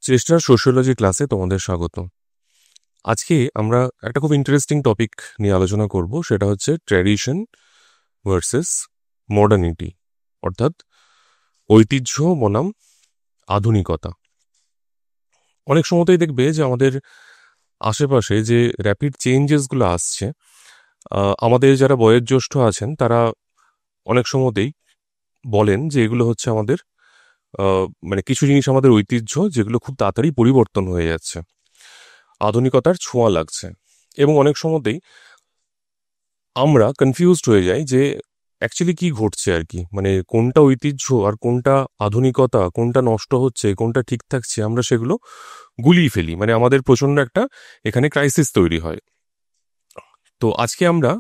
চেষ্টার সোশিওলজি ক্লাসে তোমাদের স্বাগত। আজকে আমরা একটা খুব ইন্টারেস্টিং টপিক নিয়ে আলোচনা করব, সেটা হচ্ছে ট্র্যাডিশন ভার্সেস মডার্নিটি, অর্থাৎ ঐতিহ্য বনাম আধুনিকতা। অনেক সময়তেই দেখবে যে আমাদের আশেপাশে যে র্যাপিড চেঞ্জেসগুলো আসছে, আমাদের যারা বয়োজ্যেষ্ঠ আছেন তারা অনেক সময়তেই বলেন যে এগুলো হচ্ছে আমাদের মানে কিছু জিনিস আমাদের ঐতিহ্য, যেগুলো খুব তাড়াতাড়ি পরিবর্তন হয়ে যাচ্ছে, আধুনিকতার ছোঁয়া লাগছে। এবং অনেক সময়তেই আমরা কনফিউজড হয়ে যাই যে অ্যাকচুয়ালি কি ঘটছে আর কি, মানে কোনটা ঐতিহ্য আর কোনটা আধুনিকতা, কোনটা নষ্ট হচ্ছে, কোনটা ঠিক থাকছে, আমরা সেগুলো গুলিয়ে ফেলি। মানে আমাদের প্রচণ্ড একটা এখানে ক্রাইসিস তৈরি হয়। তো আজকে আমরা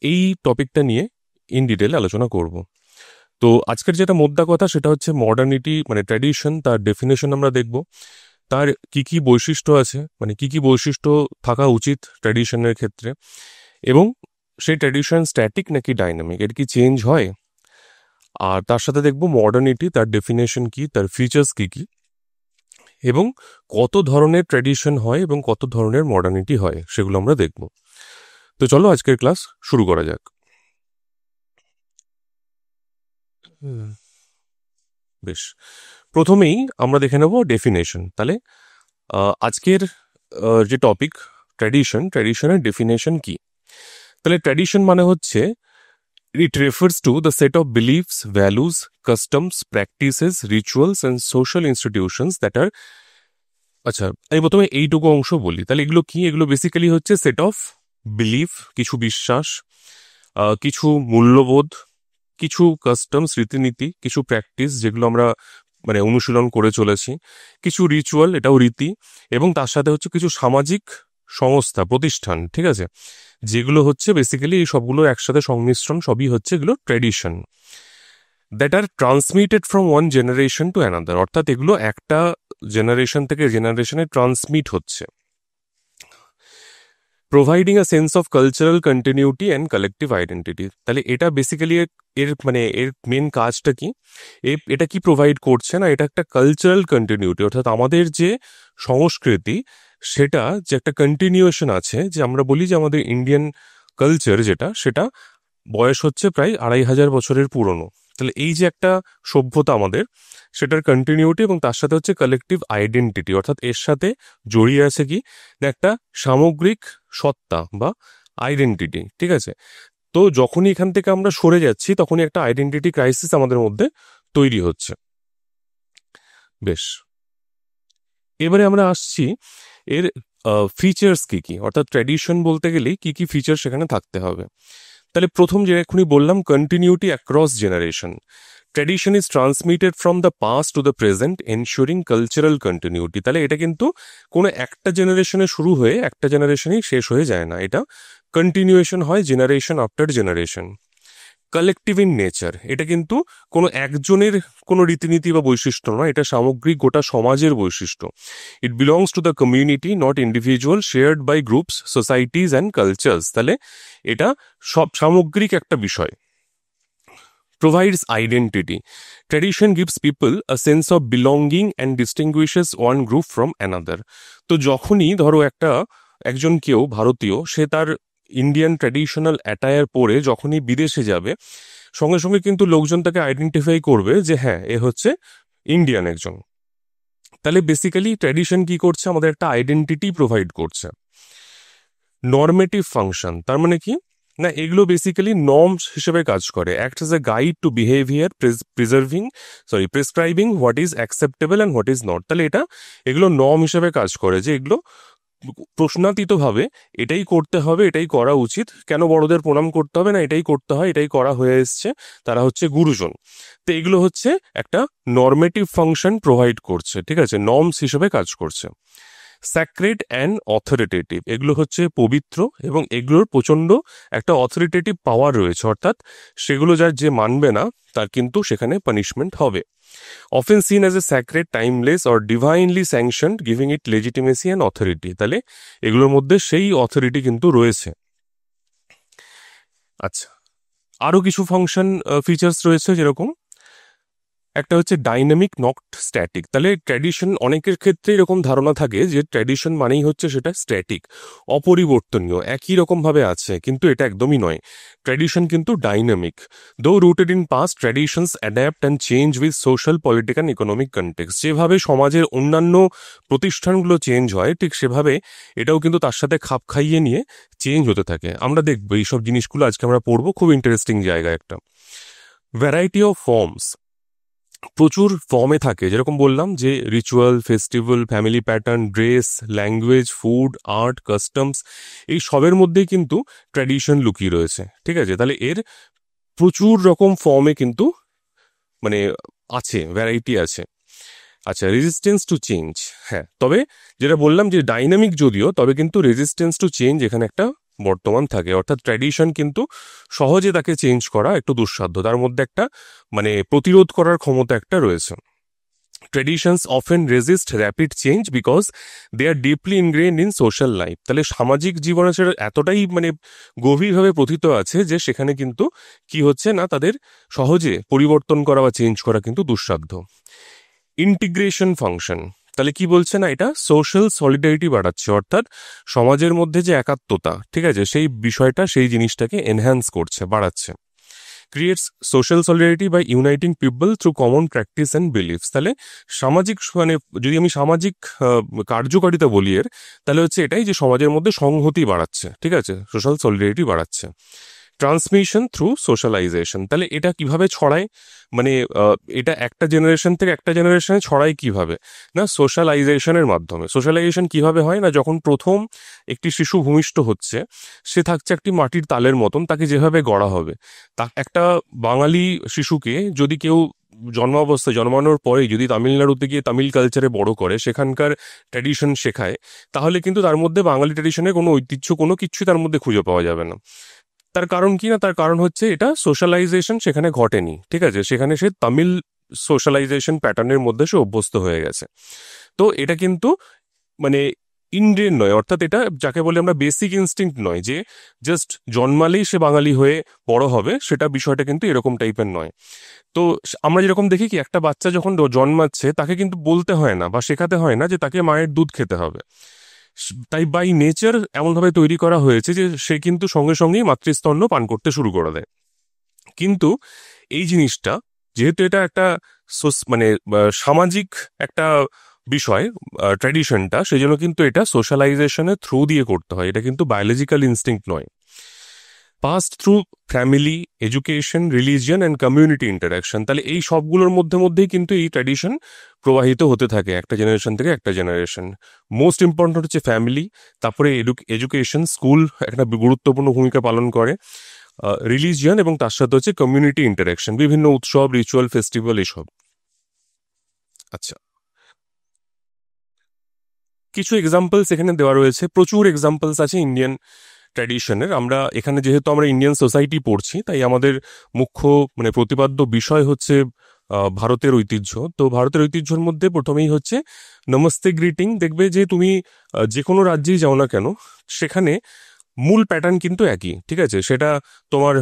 এই টপিকটা নিয়ে ইন ডিটেল আলোচনা করব। তো আজকের যেটা মোদ্দা কথা সেটা হচ্ছে মডার্নিটি মানে ট্র্যাডিশন, তার ডেফিনেশন আমরা দেখব, তার কি কি বৈশিষ্ট্য আছে, মানে কি কি বৈশিষ্ট্য থাকা উচিত ট্র্যাডিশনের ক্ষেত্রে, এবং সেই ট্র্যাডিশন স্ট্যাটিক নাকি ডাইনামিক, এর কি চেঞ্জ হয়। আর তার সাথে দেখব মডার্নিটি, তার ডেফিনেশন কি, তার ফিচার্স কি কি, এবং কত ধরনের ট্র্যাডিশন হয় এবং কত ধরনের মডার্নিটি হয়, সেগুলো আমরা দেখব। তো চলো আজকের ক্লাস শুরু করা যাক। বেশ, প্রথমেই আমরা দেখে নেব ডেফিনেশন। তাহলে আজকের যে টপিক ট্র্যাডিশনের ডেফিনেশন কি। তাহলে ট্র্যাডিশন মানে হচ্ছে it refers to the set of beliefs, values, customs, practices, rituals and social institutions that are আচ্ছা, আমি প্রথমে এইটুকু অংশ বলি। তাহলে এগুলো কি? এগুলো বেসিক্যালি হচ্ছে সেট অফ বিলিফ, কিছু বিশ্বাস, কিছু মূল্যবোধ, কিছু কাস্টমস, রীতিনীতি, কিছু প্র্যাকটিস যেগুলো আমরা মানে অনুশীলন করে চলেছি, কিছু রিচুয়াল, এটাও রীতি, এবং তার সাথে হচ্ছে কিছু সামাজিক সংস্থা, প্রতিষ্ঠান, ঠিক আছে, যেগুলো হচ্ছে বেসিক্যালি এই সবগুলো একসাথে সংমিশ্রণ, সবই হচ্ছে এগুলো tradition that are transmitted from one generation to another, অর্থাৎ এগুলো একটা জেনারেশন থেকে জেনারেশনে ট্রান্সমিট হচ্ছে, providing a sense of cultural continuity and collective identity. তাহলে এটা বেসিক্যালি এর মানে এর মেন কাজটা কি, এটা কি প্রোভাইড করছে না, এটা একটা কালচারাল কন্টিনিউটি, অর্থাৎ আমাদের যে সংস্কৃতি সেটা যে একটা কন্টিনিউয়েশন আছে, যে আমরা বলি যে আমাদের ইন্ডিয়ান কালচার যেটা, সেটা বয়স হচ্ছে প্রায় 2500 বছরের পুরনো। তাহলে এই যে একটা সভ্যতা আমাদের, সেটার কন্টিনিউটি, এবং তার সাথে হচ্ছে কালেকটিভ আইডেন্টিটি, অর্থাৎ এর সাথে জড়িয়ে আছে কি না একটা সামগ্রিক সত্তা বা আইডেন্টিটি, ঠিক আছে। তো যখনই এখান থেকে আমরা সরে যাচ্ছি তখনই একটা আইডেন্টিটি ক্রাইসিস আমাদের মধ্যে তৈরি হচ্ছে। বেশ, এবারে আমরা আসছি এর ফিচার্স কি কি, অর্থাৎ ট্র্যাডিশন বলতে গেলেই কি কি ফিচার সেখানে থাকতে হবে। তাহলে প্রথম যে এখনই বললাম, continuity across generation. Tradition is transmitted from the past to the present ensuring cultural continuity. তাহলে এটা কিন্তু কোনো একটা জেনারেশনে শুরু হয়ে একটা জেনারেশনেই শেষ হয়ে যায় না, এটা কন্টিনিউয়েশন হয় generation after generation. Collective in nature, এটা কিন্তু কোনো একজনের কোনো রীতিনীতি বা বৈশিষ্ট্য নয়, এটা সামগ্রিক গোটা সমাজের বৈশিষ্ট্য। It belongs to the community, not individual, shared by groups, societies and cultures. তাহলে এটা সব সামগ্রিক একটা বিষয়। Provides identity, tradition gives people a sense of belonging and distinguishes one group from another. তো যখনই ধরো একজন কেউ ভারতীয়, সে তার ইন্ডিয়ান ট্র্যাডিশনাল অ্যাটায়ার পরে যখনই বিদেশে যাবে, সঙ্গে সঙ্গে কিন্তু লোকজন তাকে আইডেন্টিফাই করবে যে হ্যাঁ, এ হচ্ছে ইন্ডিয়ান একজন। তাহলে বেসিক্যালি ট্র্যাডিশন কি করছে, আমাদের একটা আইডেন্টিটি প্রোভাইড করছে। নর্মেটিভ ফাংশন, তার মানে কি না, এগুলো বেসিক্যালি নর্মস হিসেবে কাজ করে, act as a guide to behaviour, prescribing what is acceptable and what is not. তাহলে এগুলো নর্ম হিসেবে কাজ করে, যে এগুলো প্রশ্নাতীতভাবে এটাই করতে হবে, এটাই করা উচিত, কেন বড়দের প্রণাম করতে হবে না, এটাই করতে হয়, এটাই করা হয়ে এসছে, তারা হচ্ছে গুরুজন। তো এগুলো হচ্ছে একটা নর্মেটিভ ফাংশন প্রোভাইড করছে, ঠিক আছে, নর্মস হিসেবে কাজ করছে। স্যাক্রেড অ্যান্ড অথরিটেটিভ, এগুলো হচ্ছে পবিত্র এবং এগুলোর প্রচণ্ড একটা অথরিটেটিভ পাওয়ার রয়েছে, অর্থাৎ সেগুলো যে মানবে না তার কিন্তু সেখানে পানিশমেন্ট হবে। often seen as a sacred, timeless or divinely sanctioned, giving it legitimacy and authority. তাহলে এগুলোর মধ্যে সেই অথরিটি কিন্তু রয়েছে। আচ্ছা, আরো কিছু ফাংশন ফিচার্স রয়েছে, যেরকম একটা হচ্ছে ডাইনামিক নট স্ট্যাটিক। তাহলে ট্র্যাডিশন, অনেকের ক্ষেত্রে এরকম ধারণা থাকে যে ট্র্যাডিশন মানেই হচ্ছে সেটা স্ট্যাটিক, অপরিবর্তনীয়, একই রকমভাবে আছে, কিন্তু এটা একদমই নয়। ট্র্যাডিশন কিন্তু ডাইনামিক। দো rooted in past, traditions adapt and change with social, political, economic context. যেভাবে সমাজের অন্যান্য প্রতিষ্ঠানগুলো চেঞ্জ হয়, ঠিক সেভাবে এটাও কিন্তু তার সাথে খাপ খাইয়ে নিয়ে চেঞ্জ হতে থাকে। আমরা দেখবো এইসব জিনিসগুলো আজকে আমরা পড়বো, খুব ইন্টারেস্টিং জায়গা একটা। ভ্যারাইটি অফ ফর্মস, প্রচুর ফর্মে থাকে, যেরকম বললাম যে ritual, festival, family pattern, dress, language, food, art, customs, এই সবের মধ্যেই কিন্তু ট্র্যাডিশন লুকিয়ে রয়েছে। ঠিক আছে, তাহলে এর প্রচুর রকম ফর্মে কিন্তু মানে আছে, ভ্যারাইটি আছে। আচ্ছা, রেজিস্ট্যান্স টু চেঞ্জ, হ্যাঁ, তবে যেটা বললাম যে ডাইনামিক যদিও, তবে কিন্তু রেজিস্ট্যান্স টু চেঞ্জ এখানে একটা বর্তমান থাকে, অর্থাৎ ট্র্যাডিশন কিন্তু সহজে তাকে চেঞ্জ করা একটু দুঃসাধ্য, তার মধ্যে একটা মানে প্রতিরোধ করার ক্ষমতা একটা রয়েছে। Traditions often resist rapid change because they are deeply ingrained in social life. তাহলে সামাজিক জীবনে সেটা এতটাই মানে গভীরভাবে প্রথিত আছে যে সেখানে কিন্তু কি হচ্ছে না, তাদের সহজে পরিবর্তন করা বা চেঞ্জ করা কিন্তু দুঃসাধ্য। ইন্টিগ্রেশন ফাংশন, তাহলে কি বলছে না, এটা সোশ্যাল সলিডারিটি বাড়াচ্ছে, অর্থাৎ সমাজের মধ্যে যে একাত্মতা, ঠিক আছে, সেই বিষয়টা, সেই জিনিসটাকে এনহ্যান্স করছে, বাড়াচ্ছে। Creates social solidarity by uniting people through common practice and beliefs. তাহলে সামাজিক মানে যদি আমি সামাজিক কার্যকারিতা বলি এর, তাহলে হচ্ছে এটাই যে সমাজের মধ্যে সংহতি বাড়াচ্ছে, ঠিক আছে, সোশ্যাল সলিডারিটি বাড়াচ্ছে। ট্রান্সমিশন থ্রু সোশ্যালাইজেশন, তাহলে এটা কিভাবে ছড়ায়, মানে এটা একটা জেনারেশন থেকে একটা জেনারেশনে ছড়ায় কিভাবে না, সোশ্যালাইজেশনের মাধ্যমে। সোশ্যালাইজেশন কিভাবে হয় না, যখন প্রথম একটি শিশু ভূমিষ্ঠ হচ্ছে, সে থাকছে একটি মাটির তালের মতন, তাকে যেভাবে গড়া হবে, তা একটা বাঙালি শিশুকে যদি কেউ জন্মাবস্থায়, জন্মানোর পরেই যদি তামিলনাড়ুতে গিয়ে তামিল কালচারে বড় করে, সেখানকার ট্র্যাডিশন শেখায়, তাহলে কিন্তু তার মধ্যে বাঙালি ট্র্যাডিশনের কোনো ঐতিহ্য, কোনো কিছু তার মধ্যে খুঁজে পাওয়া যাবে না। তার কারণ কি না, তার কারণ হচ্ছে এটা সোশ্যালাইজেশন সেখানে ঘটেনি, ঠিক আছে, সেখানে সে তামিল সোশ্যালাইজেশন প্যাটার্নের মধ্যে সে অভ্যস্ত হয়ে গেছে। তো এটা কিন্তু মানে ইন্ডিয়ান নয়, অর্থাৎ এটা যাকে বলে আমরা বেসিক ইনস্টিংক্ট নয়, যে জাস্ট জন্মালেই সে বাঙালি হয়ে বড় হবে, সেটা বিষয়টা কিন্তু এরকম টাইপের নয়। তো আমরা যেরকম দেখি কি, একটা বাচ্চা যখন জন্মাচ্ছে তাকে কিন্তু বলতে হয় না বা শেখাতে হয় না যে তাকে মায়ের দুধ খেতে হবে, তাই বাই নেচার এমনভাবে তৈরি করা হয়েছে যে সে কিন্তু সঙ্গে সঙ্গেই মাতৃস্তন্য পান করতে শুরু করে দেয়। কিন্তু এই জিনিসটা যেহেতু এটা একটা মানে সামাজিক একটা বিষয়, ট্র্যাডিশনটা, সেই জন্য কিন্তু এটা সোশ্যালাইজেশনের থ্রু দিয়ে করতে হয়, এটা কিন্তু বায়োলজিক্যাল ইনস্টিংক্ট নয়। Past through family, education, religion and community interaction, তাহলে এই সবগুলোর মধ্যেই কিন্তু এই ট্র্যাডিশন প্রবাহিত হতে থাকে একটা জেনারেশন থেকে একটা জেনারেশন। মোস্ট ইম্পর্টেন্ট হচ্ছে ফ্যামিলি, তারপরে এডুকেশন, স্কুল একটা গুরুত্বপূর্ণ ভূমিকা পালন করে, রিলিজিয়ন, এবং তার সাথে হচ্ছে কমিউনিটি ইন্টারাকশন, বিভিন্ন উৎসব, রিচুয়াল, ফেস্টিভ্যাল, এসব। আচ্ছা, কিছু এক্সাম্পলস এখানে দেওয়া রয়েছে, প্রচুর এক্সাম্পলস আছে ইন্ডিয়ান ট্র্যাডিশনের। আমরা এখানে যেহেতু আমরা ইন্ডিয়ান সোসাইটি পড়ছি, তাই আমাদের মুখ্য মানে প্রতিপাদ্য বিষয় হচ্ছে ভারতের ঐতিহ্য। তো ভারতের ঐতিহ্যের মধ্যে প্রথমেই হচ্ছে নমস্তে গ্রিটিং। দেখবে যে তুমি যে কোনো রাজ্যেই যাও না কেন, সেখানে মূল প্যাটার্ন কিন্তু একই, ঠিক আছে, সেটা তোমার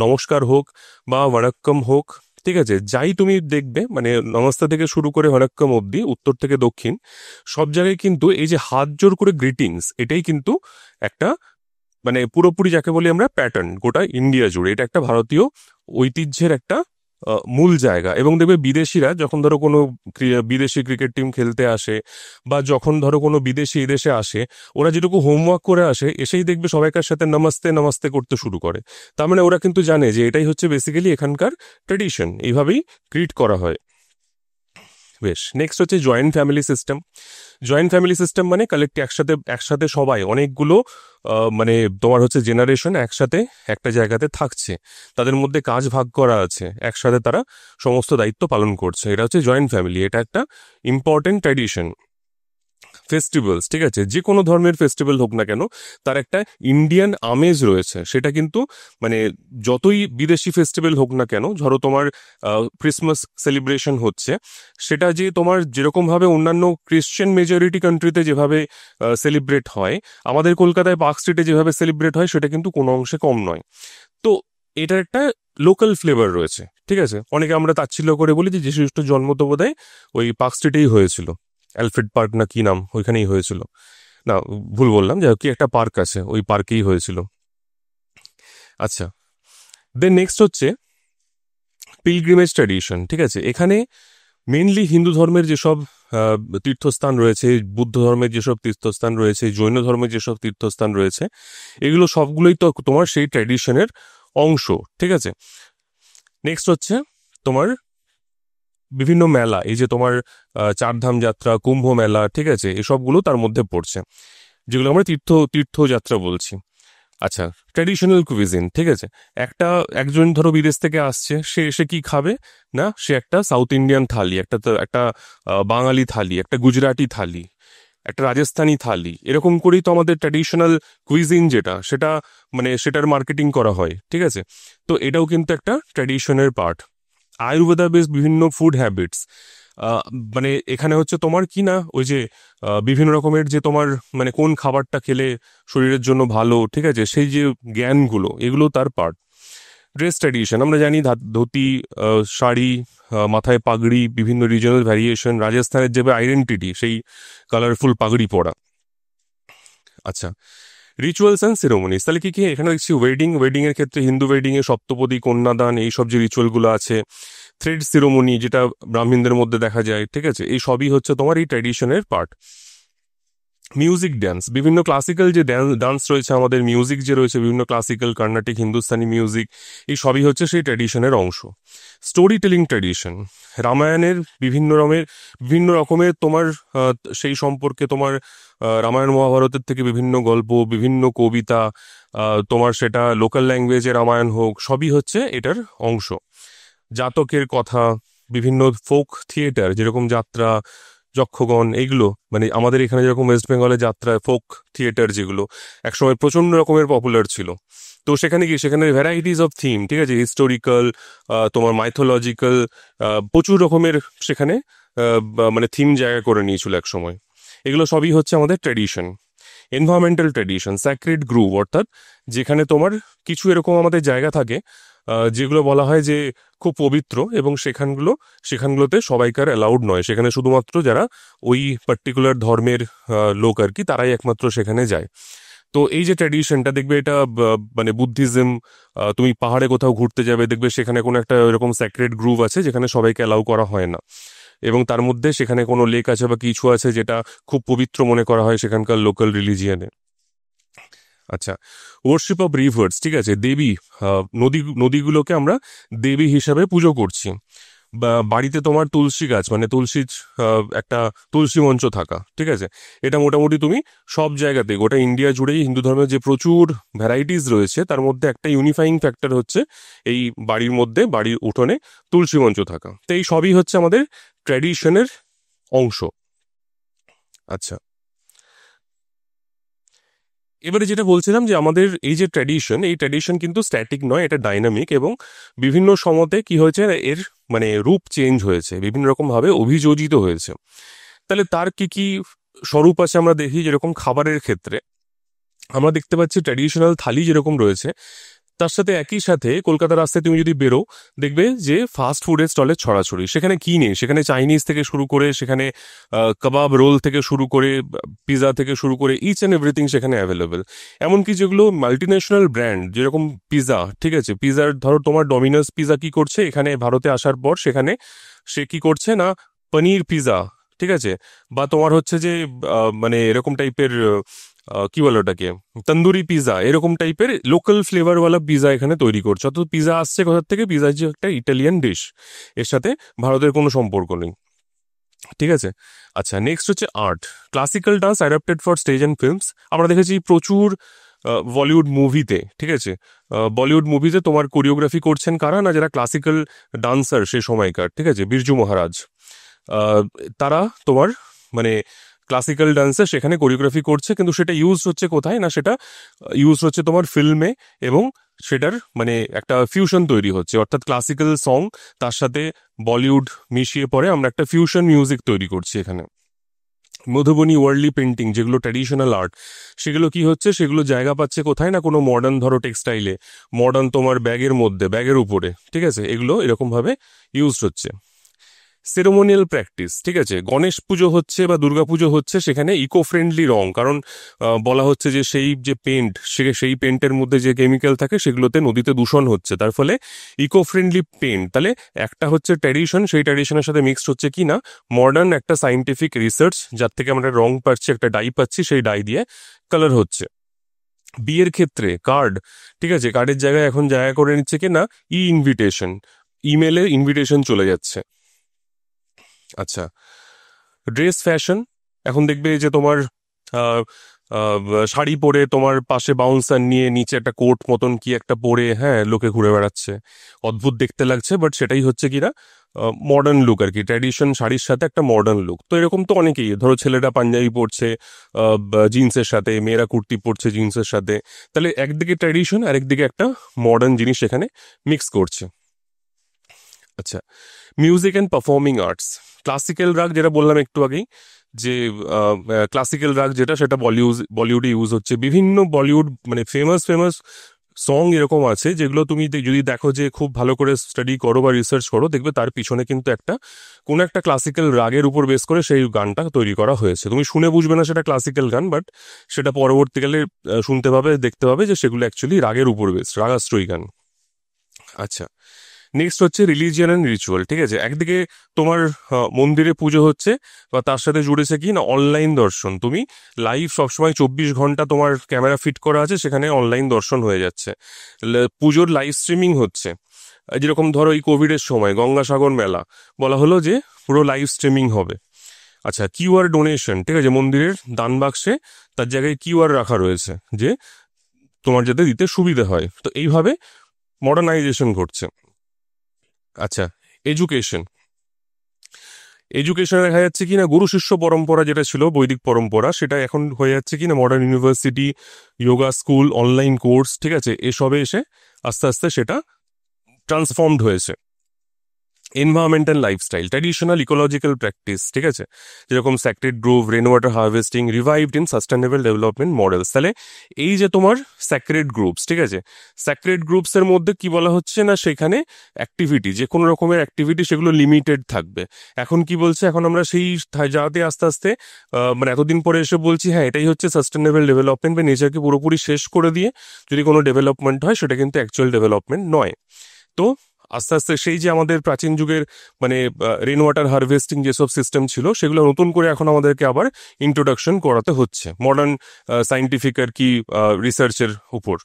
নমস্কার হোক বা ওয়ানাক্কম হোক, ঠিক আছে, যাই তুমি দেখবে মানে নমস্তে থেকে শুরু করে ওয়ানাক্কম অবধি, উত্তর থেকে দক্ষিণ, সব জায়গায় কিন্তু এই যে হাত জোর করে গ্রিটিংস, এটাই কিন্তু একটা মানে পুরোপুরি যাকে বলি আমরা প্যাটার্ন গোটা ইন্ডিয়া জুড়ে। এটা একটা ভারতীয় ঐতিহ্যের একটা মূল জায়গা। এবং দেখবে বিদেশিরা যখন ধরো কোনো বিদেশি ক্রিকেট টিম খেলতে আসে, বা যখন ধরো কোনো বিদেশি এদেশে আসে, ওরা যেটুকু হোমওয়ার্ক করে আসে, এসেই দেখবে সবাইকার সাথে নমস্তে নমস্তে করতে শুরু করে। তার মানে ওরা কিন্তু জানে যে এটাই হচ্ছে বেসিক্যালি এখানকার ট্রেডিশন, এইভাবেই ট্রিট করা হয়। বেশ, নেক্সট হচ্ছে joint family system. Joint family system মানে কালেক্ট, একসাথে একসাথে সবাই, অনেকগুলো মানে তোমার হচ্ছে জেনারেশন একসাথে একটা জায়গাতে থাকছে, তাদের মধ্যে কাজ ভাগ করা আছে, একসাথে তারা সমস্ত দায়িত্ব পালন করছে, এটা হচ্ছে জয়েন্ট ফ্যামিলি, এটা একটা ইম্পর্টেন্ট ট্র্যাডিশন। ফেস্টিভ্যালস, ঠিক আছে, যে কোনো ধর্মের ফেস্টিভ্যাল হোক না কেন, তার একটা ইন্ডিয়ান আমেজ রয়েছে, সেটা কিন্তু মানে যতই বিদেশি ফেস্টিভ্যাল হোক না কেন, ধরো তোমার ক্রিসমাস সেলিব্রেশন হচ্ছে, সেটা যে তোমার যেরকমভাবে অন্যান্য ক্রিশ্চিয়ান মেজরিটি কান্ট্রিতে যেভাবে সেলিব্রেট হয়, আমাদের কলকাতায় পার্ক স্ট্রিটে যেভাবে সেলিব্রেট হয়, সেটা কিন্তু কোনো অংশে কম নয়। তো এটার একটা লোকাল ফ্লেভার রয়েছে, ঠিক আছে। অনেকে আমরা তাচ্ছিল্য করে বলি যে যীশু খ্রিস্টের জন্ম তো বোধহয় ওই পার্ক স্ট্রিটেই হয়েছিল, অ্যালফ্রেড পার্ক না কি নাম, ওইখানেই হয়েছিল। না, ভুল বললাম, যে কি একটা পার্ক আছে, ওই পার্কেই হয়েছিল। আচ্ছা, দেন নেক্সট হচ্ছে পিলগ্রিমেজ ট্র্যাডিশন, ঠিক আছে। এখানে মেনলি হিন্দু ধর্মের যেসব তীর্থস্থান রয়েছে, বুদ্ধ ধর্মের যেসব তীর্থস্থান রয়েছে, জৈন ধর্মের যেসব তীর্থস্থান রয়েছে, এগুলো সবগুলোই তো তোমার সেই ট্র্যাডিশনের অংশ, ঠিক আছে। নেক্সট হচ্ছে তোমার বিভিন্ন মেলা, এই যে তোমার চারধাম যাত্রা, কুম্ভ মেলা, ঠিক আছে, এসবগুলো তার মধ্যে পড়ছে, যেগুলো আমরা তীর্থযাত্রা বলছি। আচ্ছা, ট্র্যাডিশনাল কুইজিন, ঠিক আছে। একজন ধরো বিদেশ থেকে আসছে, সে এসে কি খাবে না, সে একটা সাউথ ইন্ডিয়ান থালি, একটা বাঙালি থালি, একটা গুজরাটি থালি, একটা রাজস্থানি থালি, এরকম করেই তো আমাদের ট্র্যাডিশনাল কুইজিন যেটা, সেটা মানে সেটার মার্কেটিং করা হয়, ঠিক আছে। তো এটাও কিন্তু একটা ট্র্যাডিশনের পার্ট। আয়ুর্বেদা বেস বিভিন্ন ফুড হ্যাবিটস, মানে এখানে হচ্ছে তোমার কি না, ওই যে বিভিন্ন রকমের যে তোমার মানে কোন খাবারটা খেলে শরীরের জন্য ভালো, ঠিক আছে, সেই যে জ্ঞানগুলো, এগুলো তার পার্ট। ড্রেস ট্র্যাডিশন, আমরা জানি ধুতি, শাড়ি, মাথায় পাগড়ি, বিভিন্ন রিজনাল ভ্যারিয়েশন, রাজস্থানের যে আইডেন্টিটি, সেই কালারফুল পাগড়ি পরা। আচ্ছা, রিচুয়ালস অ্যান্ড সেরেমনিস, তাহলে কি কি এখানে দেখছি ওয়েডিং এর ক্ষেত্রে হিন্দু ওয়েডিং এ সপ্তপদী, কন্যাদান, এইসব যে রিচুয়ালগুলো আছে, থ্রেড সেরেমনি যেটা ব্রাহ্মণদের মধ্যে দেখা যায়, ঠিক আছে, এই সবই হচ্ছে তোমার এই ট্র্যাডিশনের পার্ট। মিউজিক ড্যান্স, বিভিন্ন ক্লাসিক্যাল যে ডান্স রয়েছে আমাদের, মিউজিক যে রয়েছে, বিভিন্ন ক্লাসিক্যাল, কর্ণাটিক, হিন্দুস্তানি মিউজিক, এই সবই হচ্ছে সেই ট্র্যাডিশনের অংশ। স্টোরি টেলিং ট্র্যাডিশন, রামায়ণের বিভিন্ন রকমের তোমার সেই সম্পর্কে তোমার রামায়ণ মহাভারতের থেকে বিভিন্ন গল্প, বিভিন্ন কবিতা, তোমার সেটা লোকাল ল্যাঙ্গুয়েজে রামায়ণ হোক, সবই হচ্ছে এটার অংশ। জাতকের কথা, বিভিন্ন ফোক থিয়েটার, যেরকম যাত্রা, যক্ষগণ, এইগুলো মানে আমাদের এখানে যেরকম ওয়েস্ট বেঙ্গলে যাত্রা, ফোক থিয়েটার, যেগুলো একসময় প্রচন্ড রকমের পপুলার ছিল। তো সেখানে ভ্যারাইটিস অফ থিম, ঠিক আছে, হিস্টোরিক্যাল, তোমার মাইথোলজিক্যাল, প্রচুর রকমের সেখানে মানে থিম জায়গা করে নিয়েছিল এক সময়। এগুলো সবই হচ্ছে আমাদের ট্র্যাডিশন। এনভায়রনমেন্টাল ট্র্যাডিশন, স্যাক্রেড গ্রুভ, অর্থাৎ যেখানে তোমার কিছু এরকম আমাদের জায়গা থাকে যেগুলো বলা হয় যে খুব পবিত্র, এবং সেখানগুলোতে সবাইকার অ্যালাউড নয়, সেখানে শুধুমাত্র যারা ওই পার্টিকুলার ধর্মের লোক আর কি, তারাই একমাত্র সেখানে যায়। তো এই যে ট্র্যাডিশনটা দেখবে, এটা মানে বুদ্ধিজম, তুমি পাহাড়ে কোথাও ঘুরতে যাবে, দেখবে সেখানে কোনো একটা এরকম স্যাক্রেড গ্রুভ আছে যেখানে সবাইকে অ্যালাউ করা হয় না, এবং তার মধ্যে সেখানে কোনো লেক আছে বা কিছু আছে যেটা খুব পবিত্র মনে করা হয় সেখানকার লোকাল রিলিজিয়ানে। আচ্ছা, ওয়ার্শিপ অফ রিভার্স, ঠিক আছে, দেবী, নদীগুলোকে আমরা দেবী হিসাবে পুজো করছি। বা বাড়িতে তোমার তুলসী গাছ, মানে একটা তুলসী মঞ্চ থাকা, ঠিক আছে, এটা মোটামুটি তুমি সব জায়গাতে গোটা ইন্ডিয়া জুড়েই হিন্দু ধর্মের যে প্রচুর ভ্যারাইটিস রয়েছে, তার মধ্যে একটা ইউনিফাইং ফ্যাক্টর হচ্ছে এই বাড়ির উঠোনে তুলসী মঞ্চ থাকা। তো এই সবই হচ্ছে আমাদের ট্র্যাডিশনের অংশ। আচ্ছা, এবারে যেটা বলছিলাম যে আমাদের এই ট্র্যাডিশন কিন্তু স্ট্যাটিক নয়, এটা ডাইনামিক, এবং বিভিন্ন সময়তে কি হয়েছে, এর মানে রূপ চেঞ্জ হয়েছে, বিভিন্ন রকম ভাবে অভিযোজিত হয়েছে। তাহলে তার কি কি স্বরূপ আছে আমরা দেখি, যেরকম খাবারের ক্ষেত্রে আমরা দেখতে পাচ্ছি ট্র্যাডিশনাল থালি যেরকম রয়েছে, তার সাথে একই সাথে কলকাতার রাস্তায় তুমি যদি বেরো, দেখবে যে ফাস্ট ফুডের স্টলের ছড়াছড়ি। সেখানে কি নেই, সেখানে চাইনিজ থেকে শুরু করে, সেখানে কাবাব রোল থেকে শুরু করে, পিৎজা থেকে শুরু করে, ইচ অ্যান্ড এভরিথিং সেখানে অ্যাভেলেবেল। এমনকি যেগুলো মাল্টিন্যাশনাল ব্র্যান্ড, যেরকম পিৎজা, ঠিক আছে, পিৎজার ধরো তোমার ডমিনোস পিৎজা কি করছে এখানে ভারতে আসার পর, সেখানে সে কি করছে না, পনির পিৎজা, ঠিক আছে, বা তোমার হচ্ছে যে মানে এরকম টাইপের কি বলে ওটাকে, তন্দুরি পিৎজা, এরকম টাইপের লোকাল ফ্লেভারওয়ালা পিৎজা এখানে তৈরি করছে। অর্থাৎ পিৎজা আসছে কোথার থেকে, পিৎজা যে একটা ইটালিয়ান ডিশ, এর সাথে ভারতের কোনো সম্পর্ক নেই, ঠিক আছে। আচ্ছা, নেক্সট হচ্ছে art, classical dance adapted for stage and films. আমরা দেখেছি প্রচুর বলিউড মুভিতে, ঠিক আছে, বলিউড মুভিতে তোমার কোরিওগ্রাফি করছেন কারা না, যারা ক্লাসিক্যাল ডান্সার সে সময়কার, ঠিক আছে, বিরজু মহারাজ, তারা তোমার মানে ক্লাসিক্যাল ডান্সে সেখানে কোরিওগ্রাফি করছে, কিন্তু সেটা ইউজ হচ্ছে কোথায় না, সেটা ইউজ হচ্ছে তোমার ফিল্মে, এবং সেটার মানে একটা ফিউশন তৈরি হচ্ছে, অর্থাৎ ক্লাসিক্যাল সং তার সাথে বলিউড মিশিয়ে পরে আমরা একটা ফিউশন মিউজিক তৈরি করছি এখানে। মধুবনী ওয়ার্লি পেন্টিং যেগুলো ট্র্যাডিশনাল আর্ট, সেগুলো কি হচ্ছে, সেগুলো জায়গা পাচ্ছে কোথায় না কোনো মডার্ন ধরো টেক্সটাইলে, মডার্ন তোমার ব্যাগের মধ্যে, ব্যাগের উপরে, ঠিক আছে, এগুলো এরকমভাবে ইউজড হচ্ছে। সেরেমোনিয়াল প্র্যাকটিস, ঠিক আছে, গণেশ পুজো হচ্ছে বা দুর্গা পুজো হচ্ছে, সেখানে ইকো ফ্রেন্ডলি রং, কারণ বলা হচ্ছে যে সেই যে পেন্ট, সেই পেন্টের মধ্যে যে কেমিক্যাল থাকে সেগুলোতে নদীতে দূষণ হচ্ছে, তার ফলে ইকো ফ্রেন্ডলি পেন্ট। তাহলে একটা হচ্ছে ট্র্যাডিশন, সেই ট্র্যাডিশনের সাথে মিক্সড হচ্ছে কি না মডার্ন একটা সাইন্টিফিক রিসার্চ, যার থেকে আমরা রং পাচ্ছি, একটা ডাই পাচ্ছি, সেই ডাই দিয়ে কালার হচ্ছে। বিয়ের ক্ষেত্রে কার্ড, ঠিক আছে, কার্ডের জায়গায় এখন জায়গা করে নিচ্ছে কি না ইনভিটেশন, ইমেলে ইনভিটেশন চলে যাচ্ছে। আচ্ছা, ড্রেস ফ্যাশন, এখন দেখবে যে তোমার আহ, আহ, শাড়ি পরে তোমার পাশে বাউন্সার নিয়ে নিচে একটা কোট মতন কি একটা পরে, হ্যাঁ, লোকে ঘুরে বেড়াচ্ছে, অদ্ভুত দেখতে লাগছে, বাট সেটাই হচ্ছে কিনা মডার্ন লুক আর কি, ট্র্যাডিশন শাড়ির সাথে একটা মডার্ন লুক। তো এরকম তো অনেকেই, ধরো ছেলেরা পাঞ্জাবি পরছে জিন্সের সাথে, মেয়েরা কুর্তি পরছে জিন্সের সাথে, তাহলে একদিকে ট্র্যাডিশন আর একদিকে একটা মডার্ন জিনিস এখানে মিক্স করছে। আচ্ছা, music and performing arts, classical রাগ যেটা বললাম একটু আগেই, যে ক্লাসিক্যাল রাগ যেটা, সেটা বলিউডে ইউজ হচ্ছে, বিভিন্ন বলিউড মানে ফেমাস ফেমাস সং এরকম আছে যেগুলো তুমি যদি দেখো যে খুব ভালো করে স্টাডি করো বা রিসার্চ করো, দেখবে তার পিছনে কিন্তু কোনো একটা ক্লাসিক্যাল রাগের উপর বেস করে সেই গানটা তৈরি করা হয়েছে। তুমি শুনে বুঝবে না সেটা ক্লাসিক্যাল গান, বাট সেটা পরবর্তীকালে শুনতে পাবে, দেখতে পাবে যে সেগুলো অ্যাকচুয়ালি রাগের উপর বেস, রাগাশ্রয়ী গান। আচ্ছা, নেক্সট হচ্ছে রিলিজিয়ান অ্যান্ড রিচুয়াল, ঠিক আছে, একদিকে তোমার মন্দিরে পুজো হচ্ছে, বা তার সাথে জুড়েছে কি না অনলাইন দর্শন, তুমি লাইভ সবসময় 24 ঘন্টা তোমার ক্যামেরা ফিট করা আছে, সেখানে অনলাইন দর্শন হয়ে যাচ্ছে, পুজোর লাইভ স্ট্রিমিং হচ্ছে। যেরকম ধরো এই কোভিডের সময় গঙ্গাসাগর মেলা বলা হলো যে পুরো লাইভ স্ট্রিমিং হবে। আচ্ছা, কিউআর ডোনেশন, ঠিক আছে, মন্দিরের দান বাক্সে তার জায়গায় কিউআর রাখা রয়েছে যে তোমার যাতে দিতে সুবিধা হয়, তো এইভাবে মডার্নাইজেশন ঘটছে। আচ্ছা, এডুকেশন, এডুকেশনে দেখা যাচ্ছে কিনা গুরু শিষ্য পরম্পরা যেটা ছিল বৈদিক পরম্পরা, সেটা এখন হয়ে যাচ্ছে কিনা modern university, yoga school, online course, ঠিক আছে, এসবে এসে আস্তে আস্তে সেটা ট্রান্সফর্মড হয়েছে। Environmental lifestyle, traditional ecological practice, ঠিক আছে, যেরকম sacred grove, rain water harvesting, revived in sustainable development models. তাহলে এই যে তোমার স্যাক্রেড গ্রুপস, ঠিক আছে, স্যাক্রেড গ্রুপসের মধ্যে কি বলা হচ্ছে না সেখানে অ্যাক্টিভিটি, যে কোনো রকমের অ্যাক্টিভিটি সেগুলো লিমিটেড থাকবে। এখন কি বলছে, এখন আমরা সেই যাতে আস্তে আস্তে মানে এতদিন পরে এসে বলছি হ্যাঁ এটাই হচ্ছে সাস্টেনেবল ডেভেলপমেন্ট, বা নেচারকে পুরোপুরি শেষ করে দিয়ে যদি কোনো ডেভেলপমেন্ট হয় সেটা কিন্তু অ্যাকচুয়াল ডেভেলপমেন্ট নয়। তো আস্তে আস্তে সেই যে আমাদের প্রাচীন যুগের মানে রেন ওয়াটার হারভেস্টিং যেসব সিস্টেম ছিল সেগুলো নতুন করে এখন আমাদেরকে আবার ইন্ট্রোডাকশন করাতে হচ্ছে মডার্ন সাইন্টিফিক আর কি রিসার্চের উপর।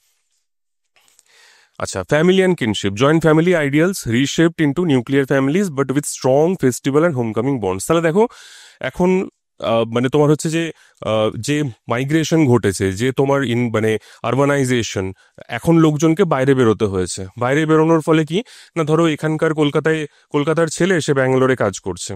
আচ্ছা, family and kinship, joint family ideals reshaped into nuclear families but with strong festival and homecoming bonds. তাহলে দেখো এখন মানে তোমার হচ্ছে যে মাইগ্রেশন ঘটেছে, যে তোমার মানে আরবানাইজেশন, এখন লোকজনকে বাইরে বেরোতে হয়েছে, বাইরে বেরোনোর ফলে কি না ধরো এখানকার কলকাতার ছেলে সে ব্যাঙ্গালোরে কাজ করছে,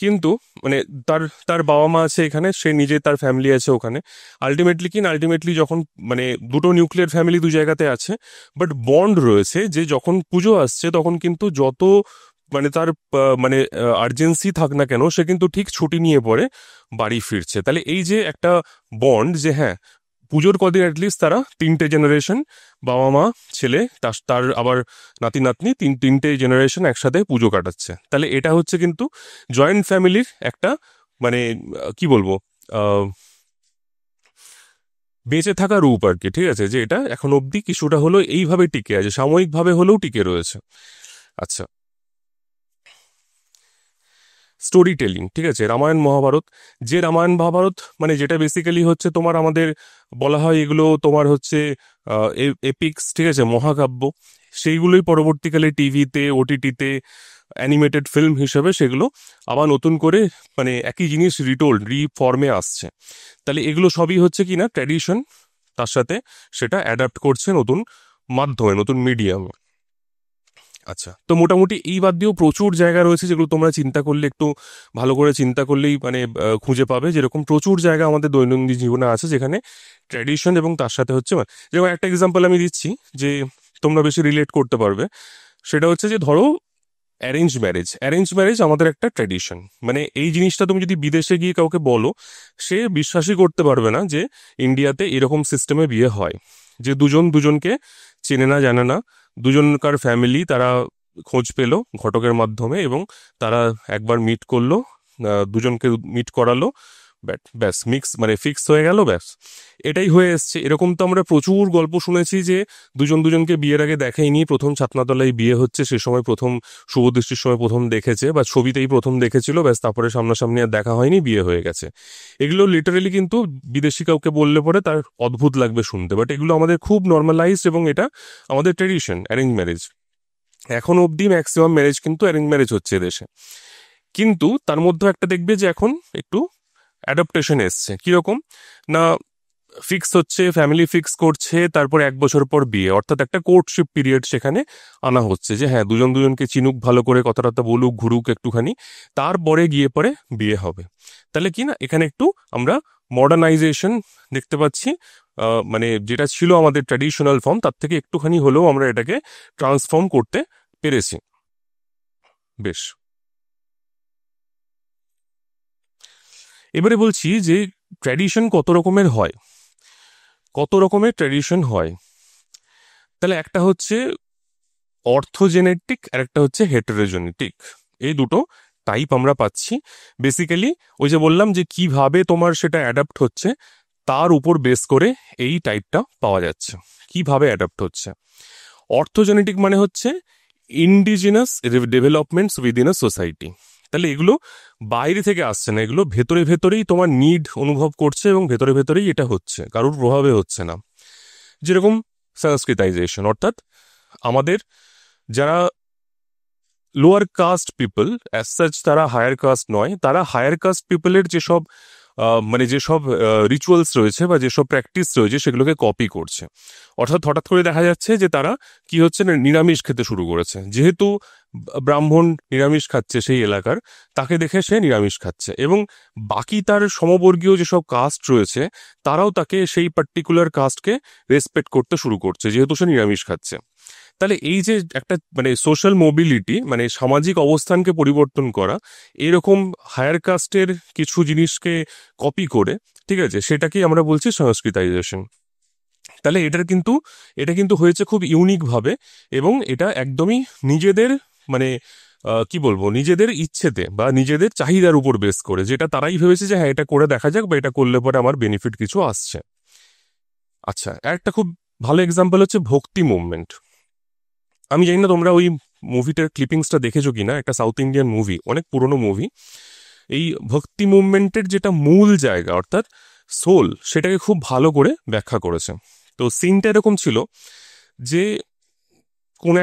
কিন্তু মানে তার তার বাবা মা আছে এখানে, সে নিজে তার ফ্যামিলি আছে ওখানে, আলটিমেটলি যখন মানে দুটো নিউক্লিয়ার ফ্যামিলি দু জায়গাতে আছে, বাট বন্ড রয়েছে যে যখন পুজো আসছে তখন কিন্তু যত মানে তার মানে আর্জেন্সি থাক না কেন সে কিন্তু ঠিক ছুটি নিয়ে পরে বাড়ি ফিরছে। তাহলে এই যে একটা বন্ড, যে হ্যাঁ পুজোর কদিন অ্যাটলিস্ট তারা তিনটে জেনারেশন, বাবা মা ছেলে তার আবার নাতি নাতনি, তিনটে জেনারেশন একসাথে পুজো কাটাচ্ছে, তাহলে এটা হচ্ছে কিন্তু জয়েন্ট ফ্যামিলির একটা মানে কি বলবো বেঁচে থাকা রূপ আর কি, ঠিক আছে, যে এটা এখন অবধি কিছুটা হলো এইভাবে টিকে আছে, সাময়িকভাবে হলেও টিকে রয়েছে। আচ্ছা, স্টোরি টেলিং, ঠিক আছে, রামায়ণ মহাভারত, যে রামায়ণ মহাভারত মানে যেটা বেসিক্যালি হচ্ছে তোমার আমাদের বলা হয় এগুলো তোমার হচ্ছে এপিক্স, ঠিক আছে, মহাকাব্য, সেইগুলোই পরবর্তীকালে টিভিতে, ওটিটিতে অ্যানিমেটেড ফিল্ম হিসেবে সেগুলো আবার নতুন করে মানে একই জিনিস রিফর্মে আসছে। তাহলে এগুলো সবই হচ্ছে কি না ট্র্যাডিশন, তার সাথে সেটা অ্যাডাপ্ট করছে নতুন মাধ্যমে, নতুন মিডিয়ামে। আচ্ছা, তো মোটামুটি এই বাদ দিয়েও প্রচুর জায়গা রয়েছে যেগুলো তোমরা চিন্তা করলে, একটু ভালো করে চিন্তা করলেই মানে খুঁজে পাবে, যেরকম প্রচুর জায়গা আমাদের দৈনন্দিন জীবনে আছে যেখানে ট্র্যাডিশন এবং তার সাথে হচ্ছে যেমন একটা এক্সাম্পল আমি দিচ্ছি যে তোমরা বেশি রিলেট করতে পারবে, সেটা হচ্ছে যে ধরো অ্যারেঞ্জ ম্যারেজ আমাদের একটা ট্র্যাডিশন। মানে এই জিনিসটা তুমি যদি বিদেশে গিয়ে কাউকে বলো, সে বিশ্বাসই করতে পারবে না যে ইন্ডিয়াতে এরকম সিস্টেমে বিয়ে হয়, যে দুজন দুজনকে চেনে না জানে না, দুজনকার ফ্যামিলি তারা খোঁজ পেলো ঘটকের মাধ্যমে এবং তারা একবার মিট করলো, দুজনকে মিট করালো, ব্যাস মিক্স মানে ফিক্স হয়ে গেল, ব্যাস এটাই হয়ে এসছে। এরকম তো আমরা প্রচুর গল্প শুনেছি যে দুজন দুজনকে বিয়ের আগে দেখেইনি, প্রথম ছাতনাতলায় বিয়ে হচ্ছে, সে সময় প্রথম শুভদৃষ্টির সময় প্রথম দেখেছে বা ছবিতেই প্রথম দেখেছিল, ব্যাস তারপরে সামনাসামনি আর দেখা হয়নি, বিয়ে হয়ে গেছে। এগুলো লিটারেলি কিন্তু বিদেশি কাউকে বললে পরে তার অদ্ভুত লাগবে শুনতে, বাট এগুলো আমাদের খুব নর্মালাইজড এবং এটা আমাদের ট্রেডিশন অ্যারেঞ্জ ম্যারেজ। এখন অবধি ম্যাক্সিমাম ম্যারেজ কিন্তু অ্যারেঞ্জ ম্যারেজ হচ্ছে দেশে, কিন্তু তার মধ্যে একটা দেখবে যে এখন একটু অ্যাডাপ্টেশন এসছে। কিরকম না, ফিক্স হচ্ছে, ফ্যামিলি ফিক্স করছে, তারপর 1 বছর পর বিয়ে, অর্থাৎ একটা কোর্টশিপ পিরিয়ড সেখানে আনা হচ্ছে, যে হ্যাঁ দুজন দুজনকে চিনুক ভালো করে, কথাটা বলুক, ঘুরুক একটুখানি, তারপরে গিয়ে পরে বিয়ে হবে। তাহলে কি না, এখানে একটু আমরা মডার্নাইজেশন দেখতে পাচ্ছি। মানে যেটা ছিল আমাদের ট্র্যাডিশনাল ফর্ম, তার থেকে একটুখানি হলেও আমরা এটাকে ট্রান্সফর্ম করতে পেরেছি। বেশ, এবারে বলছি যে ট্র্যাডিশন কত রকমের হয়, কত রকমের ট্র্যাডিশন হয়। তাহলে একটা হচ্ছে অর্থোজেনেটিক আর একটা হচ্ছে হেটেরোজেনেটিক, এই দুটো টাইপ আমরা পাচ্ছি। বেসিক্যালি ওই যে বললাম যে কিভাবে তোমার সেটা অ্যাডাপ্ট হচ্ছে, তার উপর বেস করে এই টাইপটা পাওয়া যাচ্ছে, কিভাবে অ্যাডাপ্ট হচ্ছে। অর্থোজেনেটিক মানে হচ্ছে indigenous developments within a society. তাহলে এগুলো বাইরে থেকে আসছে না, এগুলো ভেতরে ভেতরেই তোমার নিড অনুভব করছে এবং ভেতরে ভেতরেই এটা হচ্ছে, কারোর প্রভাবে হচ্ছে না। যেরকম সংস্কৃতাইজেশন, অর্থাৎ আমাদের যারা lower caste people, as such তারা হায়ার কাস্ট নয়, তারা হায়ার কাস্ট পিপলের যেসব মানে যেসব রিচুয়ালস রয়েছে বা যেসব প্র্যাকটিস রয়েছে সেগুলোকে কপি করছে। অর্থাৎ হঠাৎ করে দেখা যাচ্ছে যে তারা কি হচ্ছে না, নিরামিষ খেতে শুরু করেছে, যেহেতু ব্রাহ্মণ নিরামিষ খাচ্ছে সেই এলাকার, তাকে দেখে সে নিরামিষ খাচ্ছে, এবং বাকি তার সমবর্গীয় যেসব কাস্ট রয়েছে তারাও তাকে সেই পার্টিকুলার কাস্টকে রেসপেক্ট করতে শুরু করছে, যেহেতু সে নিরামিষ খাচ্ছে। তাহলে এই যে একটা মানে সোশ্যাল মোবিলিটি, মানে সামাজিক অবস্থানকে পরিবর্তন করা, এরকম হায়ার কাস্টের কিছু জিনিসকে কপি করে, ঠিক আছে, সেটাকেই আমরা বলছি সংস্কৃতাইজেশন। তাহলে এটা কিন্তু হয়েছে খুব ইউনিক ভাবে, এবং এটা একদমই নিজেদের মানে কি বলবো, নিজেদের ইচ্ছেতে বা নিজেদের চাহিদার উপর বেস করে, যেটা তারাই ভেবেছে যে হ্যাঁ এটা করে দেখা যাক বা এটা করলে পরে আমার বেনিফিট কিছু আসছে। আচ্ছা, একটা খুব ভালো এক্সাম্পল হচ্ছে ভক্তি মুভমেন্ট। আমি জানি না তোমরা ওই মুভিটার ক্লিপিংসটা দেখেছো কিনা, একটা সাউথ ইন্ডিয়ান মুভি, অনেক পুরনো মুভি। এই ভক্তি মুভমেন্টের যেটা মূল জায়গা অর্থাৎ সোল, সেটাকে খুব ভালো করে ব্যাখ্যা করেছে। তো সিনটা এরকম ছিল যে কোন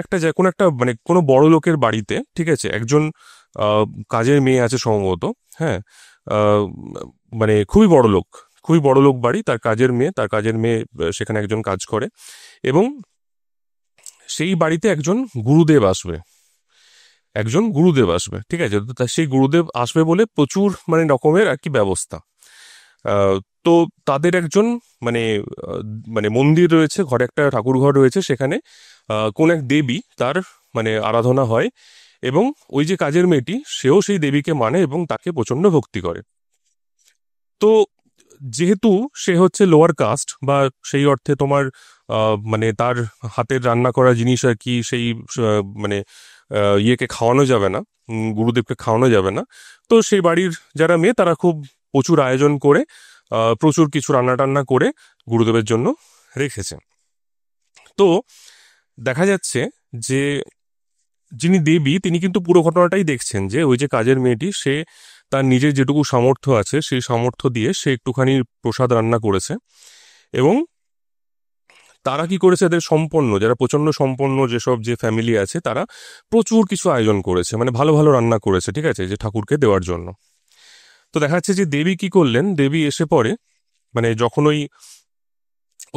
একটা মানে কোনো বড় লোকের বাড়িতে, ঠিক আছে, একজন আহ, কাজের মেয়ে আছে সম্ভবত, হ্যাঁ, আহ, মানে খুবই বড় লোক বাড়ি, তার কাজের মেয়ে সেখানে একজন কাজ করে, এবং সেই বাড়িতে একজন গুরুদেব আসবে, ঠিক আছে, তো সেই গুরুদেব আসবে বলে প্রচুর মানে রকমের আর কি ব্যবস্থা। তো তাদের একজন মানে মানে মন্দির রয়েছে, ঘরে একটা ঠাকুর ঘর রয়েছে, সেখানে কোন এক দেবী তার মানে আরাধনা হয়, এবং ওই যে কাজের মেয়েটি সেও সেই দেবীকে মানে এবং তাকে প্রচন্ড ভক্তি করে। তো যেহেতু সে হচ্ছে লোয়ার কাস্ট, বা সেই অর্থে তোমার মানে তার হাতের রান্না করা জিনিস আর কি সেই মানে ইয়েকে খাওয়ানো যাবে না, গুরুদেবকে খাওয়ানো যাবে না। তো সেই বাড়ির যারা মেয়ে তারা খুব প্রচুর আয়োজন করে প্রচুর কিছু রান্না টান্না করে গুরুদেবের জন্য রেখেছে। তো দেখা যাচ্ছে যে যিনি দেবী তিনি কিন্তু পুরো ঘটনাটাই দেখছেন, যে ওই যে কাজের মেয়েটি সে তার নিজের যেটুকু সামর্থ্য আছে সেই সামর্থ্য দিয়ে সে একটুখানি প্রসাদ রান্না করেছে, এবং তারা কি করেছে, এদের সম্পন্ন যারা প্রচন্ড সম্পন্ন যেসব যে ফ্যামিলি আছে তারা প্রচুর কিছু আয়োজন করেছে, মানে ভালো ভালো রান্না করেছে, ঠিক আছে, যে ঠাকুরকে দেওয়ার জন্য। তো দেখা যাচ্ছে যে দেবী কি করলেন, দেবী এসে পরে মানে যখন ওই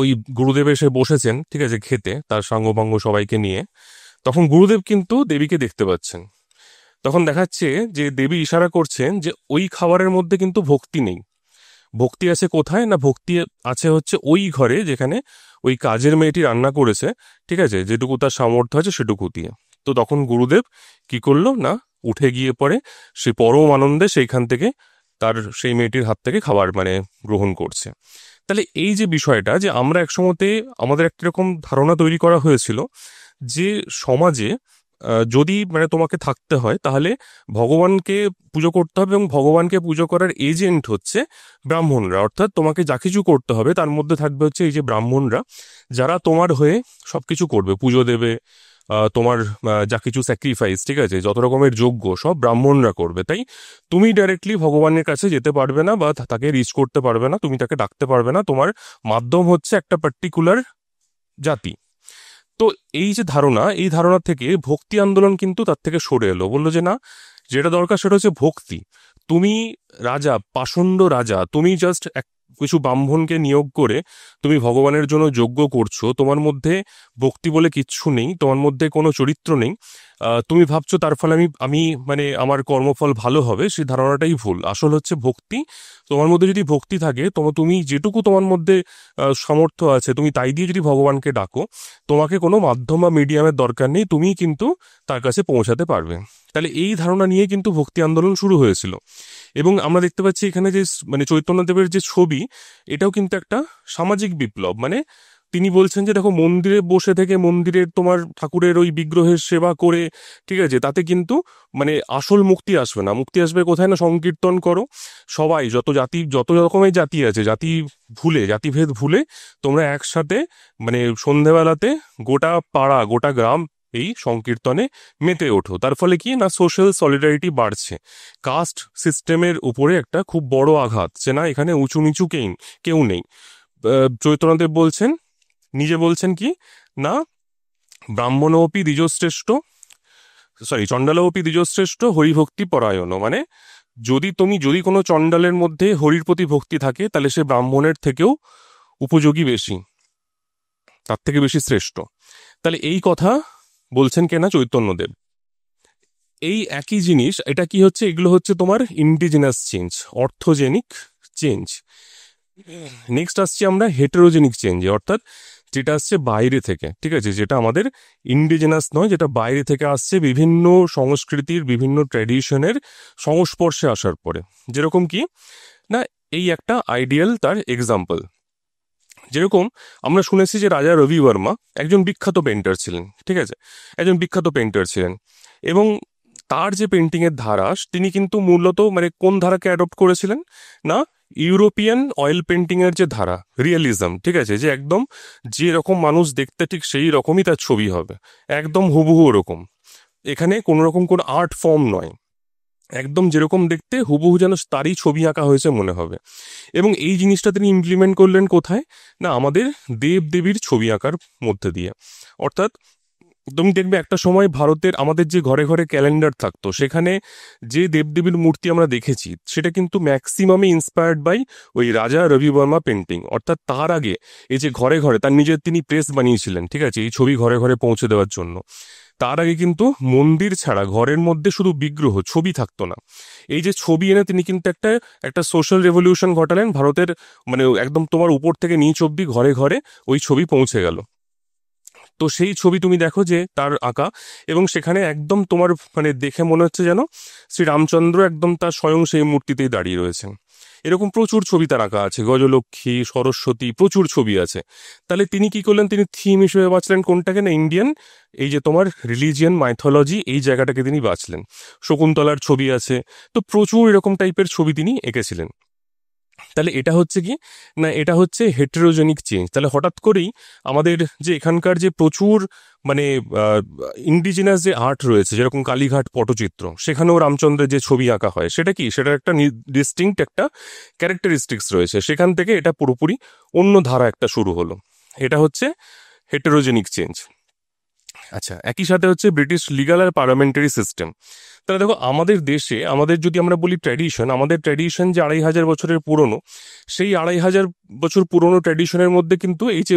ওই গুরুদেব এসে বসেছেন, ঠিক আছে, খেতে তার সাঙ্গপাঙ্গ সবাইকে নিয়ে, তখন গুরুদেব কিন্তু দেবীকে দেখতে পাচ্ছেন। তখন দেখাচ্ছে যে দেবী ইশারা করছেন যে ওই খাবারের মধ্যে কিন্তু ভক্তি নেই। ভক্তি আছে কোথায় না, ভক্তি আছে হচ্ছে ওই ঘরে যেখানে ওই কাজের মেয়েটি রান্না করেছে, ঠিক আছে, যেটুকু তার সামর্থ্য আছে সেটুকু দিয়ে। তো তখন গুরুদেব কি করলো না, উঠে গিয়ে পরে সে পরম আনন্দে সেইখান থেকে তার সেই মেয়েটির হাত থেকে খাবার মানে গ্রহণ করছে। তাহলে এই যে বিষয়টা, যে আমরা একসময়তে আমাদের একটা রকম ধারণা তৈরি করা হয়েছিল যে সমাজে যদি মানে তোমাকে থাকতে হয় তাহলে ভগবানকে পুজো করতে হবে, এবং ভগবানকে পুজো করার এজেন্ট হচ্ছে ব্রাহ্মণরা, অর্থাৎ তোমাকে যা কিছু করতে হবে তার মধ্যে থাকবে হচ্ছে এই যে ব্রাহ্মণরা, যারা তোমার হয়ে সবকিছু করবে, পুজো দেবে, তোমার যা কিছু স্যাক্রিফাইস, ঠিক আছে, যত রকমের যজ্ঞ সব ব্রাহ্মণরা করবে। তাই তুমি ডাইরেক্টলি ভগবানের কাছে যেতে পারবে না বা তাকে রিচ করতে পারবে না, তুমি তাকে ডাকতে পারবে না, তোমার মাধ্যম হচ্ছে একটা পার্টিকুলার জাতি। তো এই যে ধারণা, এই ধারণা থেকে ভক্তি আন্দোলন কিন্তু তার থেকে সরে এলো, বললো যে না, যেটা দরকার সেটা হচ্ছে ভক্তি। তুমি রাজা, পাষণ্ড রাজা, তুমি জাস্ট কিছু ব্রাহ্মণকে নিয়োগ করে তুমি ভগবানের জন্য যজ্ঞ করছো, তোমার মধ্যে ভক্তি বলে কিচ্ছু নেই, তোমার মধ্যে কোনো চরিত্র নেই, তুমি ভাবছো তার ফলে আমি আমি মানে আমার কর্মফল ভালো হবে, সেই ধারণাটাই ভুল। আসল হচ্ছে ভক্তি। তোমার মধ্যে যদি ভক্তি থাকে, তুমি যেটুকু তোমার মধ্যে সামর্থ্য আছে তুমি তাই দিয়ে যদি ভগবানকে ডাকো, তোমাকে কোনো মাধ্যম বা মিডিয়ামের দরকার নেই, তুমি কিন্তু তার কাছে পৌঁছাতে পারবে। তাহলে এই ধারণা নিয়ে কিন্তু ভক্তি আন্দোলন শুরু হয়েছিল। এবং আমরা দেখতে পাচ্ছি এখানে যে মানে চৈতন্যদেবের যে ছবি, এটাও কিন্তু একটা সামাজিক বিপ্লব। মানে তিনি বলছেন যে দেখো, মন্দিরে বসে থেকে মন্দিরের তোমার ঠাকুরের ওই বিগ্রহের সেবা করে, ঠিক আছে, তাতে কিন্তু মানে আসল মুক্তি আসবে না। মুক্তি আসবে কোথায় না, সংকীর্তন করো, সবাই যত রকমের জাতি আছে, জাতিভেদ ভুলে তোমরা একসাথে মানে সন্ধেবেলাতে গোটা পাড়া গোটা গ্রাম এই সংকীর্তনে মেতে ওঠো। তার ফলে কি না, সোশ্যাল সলিডারিটি বাড়ছে। কাস্ট সিস্টেমের উপরে একটা খুব বড় আঘাত, যে না এখানে উঁচু নিচু কেউ নেই। চৈতন্যদেব নিজে বলছেন কি না, ব্রাহ্মণোপি দ্বিজশ্রেষ্ঠ, চণ্ডালোপি দ্বিজশ্রেষ্ঠ হরিভক্তি পরায়ণ। মানে যদি কোনো চণ্ডালের মধ্যে হরির প্রতি ভক্তি থাকে, তাহলে সে ব্রাহ্মণের থেকেও উপযোগী বেশি, তার থেকে বেশি শ্রেষ্ঠ। তাহলে এই কথা বলছেন কেনা চৈতন্যদেব। এই একই জিনিস, এটা কি হচ্ছে, এগুলো হচ্ছে তোমার ইন্ডিজিনাস চেঞ্জ, অর্থোজেনিক চেঞ্জ। নেক্সট আসছি আমরা হেটেরোজেনিক চেঞ্জে, অর্থাৎ যেটা আসছে বাইরে থেকে, ঠিক আছে, যেটা আমাদের ইন্ডিজিনাস নয়, যেটা বাইরে থেকে আসছে বিভিন্ন সংস্কৃতির বিভিন্ন ট্র্যাডিশনের সংস্পর্শে আসার পরে। যেরকম কি না, এই একটা আইডিয়াল তার এক্সাম্পল। যেরকম আমরা শুনেছি যে রাজা রবি বর্মা একজন বিখ্যাত পেন্টার ছিলেন, ঠিক আছে, একজন বিখ্যাত পেন্টার ছিলেন। এবং তার যে পেন্টিংয়ের ধারা, তিনি কিন্তু মূলত মানে কোন ধারাকে অ্যাডপ্ট করেছিলেন না, ইউরোপিয়ান অয়েল পেন্টিংয়ের যে ধারা, রিয়েলিজম, ঠিক আছে, যে একদম যে রকম মানুষ দেখতে ঠিক সেই রকমই তার ছবি হবে, একদম হুবহু ওরকম। এখানে কোনো রকম কোনো আর্ট ফর্ম নয়, একদম যেরকম দেখতে হুবহু যেন তারই ছবি আঁকা হয়েছে মনে হবে। এবং এই জিনিসটা তিনি ইমপ্লিমেন্ট করলেন কোথায় না, আমাদের দেব দেবীর ছবি আঁকার মধ্যে দিয়ে। অর্থাৎ তুমি দেখবে একটা সময় ভারতের আমাদের যে ঘরে ঘরে ক্যালেন্ডার থাকতো, সেখানে যে দেবদেবীর মূর্তি আমরা দেখেছি সেটা কিন্তু ম্যাক্সিমামই ইন্সপায়ার্ড বাই ওই রাজা রবি বর্মা পেন্টিং। অর্থাৎ তার আগে এই যে ঘরে ঘরে তিনি প্রেস বানিয়েছিলেন, ঠিক আছে, এই ছবি ঘরে ঘরে পৌঁছে দেওয়ার জন্য। তার আগে কিন্তু মন্দির ছাড়া ঘরের মধ্যে শুধু বিগ্রহ, ছবি থাকতো না। এই যে ছবি এনে তিনি কিন্তু একটা সোশ্যাল রেভলিউশন ঘটালেন ভারতের, মানে একদম তোমার উপর থেকে নিচ অব্দি ঘরে ঘরে ওই ছবি পৌঁছে গেল। তো সেই ছবি তুমি দেখো যে তার আঁকা, এবং সেখানে একদম তোমার মানে দেখে মনে হচ্ছে যেন শ্রীরামচন্দ্র একদম তার স্বয়ং সেই মূর্তিতেই দাঁড়িয়ে রয়েছেন। এরকম প্রচুর ছবি তার আঁকা আছে, গজলক্ষ্মী, সরস্বতী, প্রচুর ছবি আছে। তাহলে তিনি কি করলেন, তিনি থিম হিসেবে বাঁচলেন কোনটাকে না, ইন্ডিয়ান এই যে তোমার রিলিজিয়ান মাইথোলজি, এই জায়গাটাকে তিনি বাঁচলেন। শকুন্তলার ছবি আছে, তো প্রচুর এরকম টাইপের ছবি তিনি এঁকেছিলেন। তাহলে এটা হচ্ছে কি না, এটা হচ্ছে হেটেরোজেনিক চেঞ্জ। তাহলে হঠাৎ করেই আমাদের যে এখানকার যে প্রচুর মানে ইন্ডিজিনাস যে আর্ট রয়েছে, যেরকম কালীঘাট পটচিত্র, সেখানেও রামচন্দ্রের যে ছবি আঁকা হয়, সেটার একটা ডিস্টিংক্ট একটা ক্যারেক্টারিস্টিক্স রয়েছে। সেখান থেকে এটা পুরোপুরি অন্য ধারা একটা শুরু হলো। এটা হচ্ছে হেটেরোজেনিক চেঞ্জ। আচ্ছা, একই সাথে হচ্ছে ব্রিটিশ লিগাল আর পার্লামেন্টারি সিস্টেম। তাহলে দেখো, আমাদের দেশে আমাদের যদি আমরা বলি ট্র্যাডিশন, আমাদের ট্র্যাডিশন যে 2500 বছরের পুরনো, সেই 2500 বছর পুরনো ট্র্যাডিশনের মধ্যে কিন্তু এই যে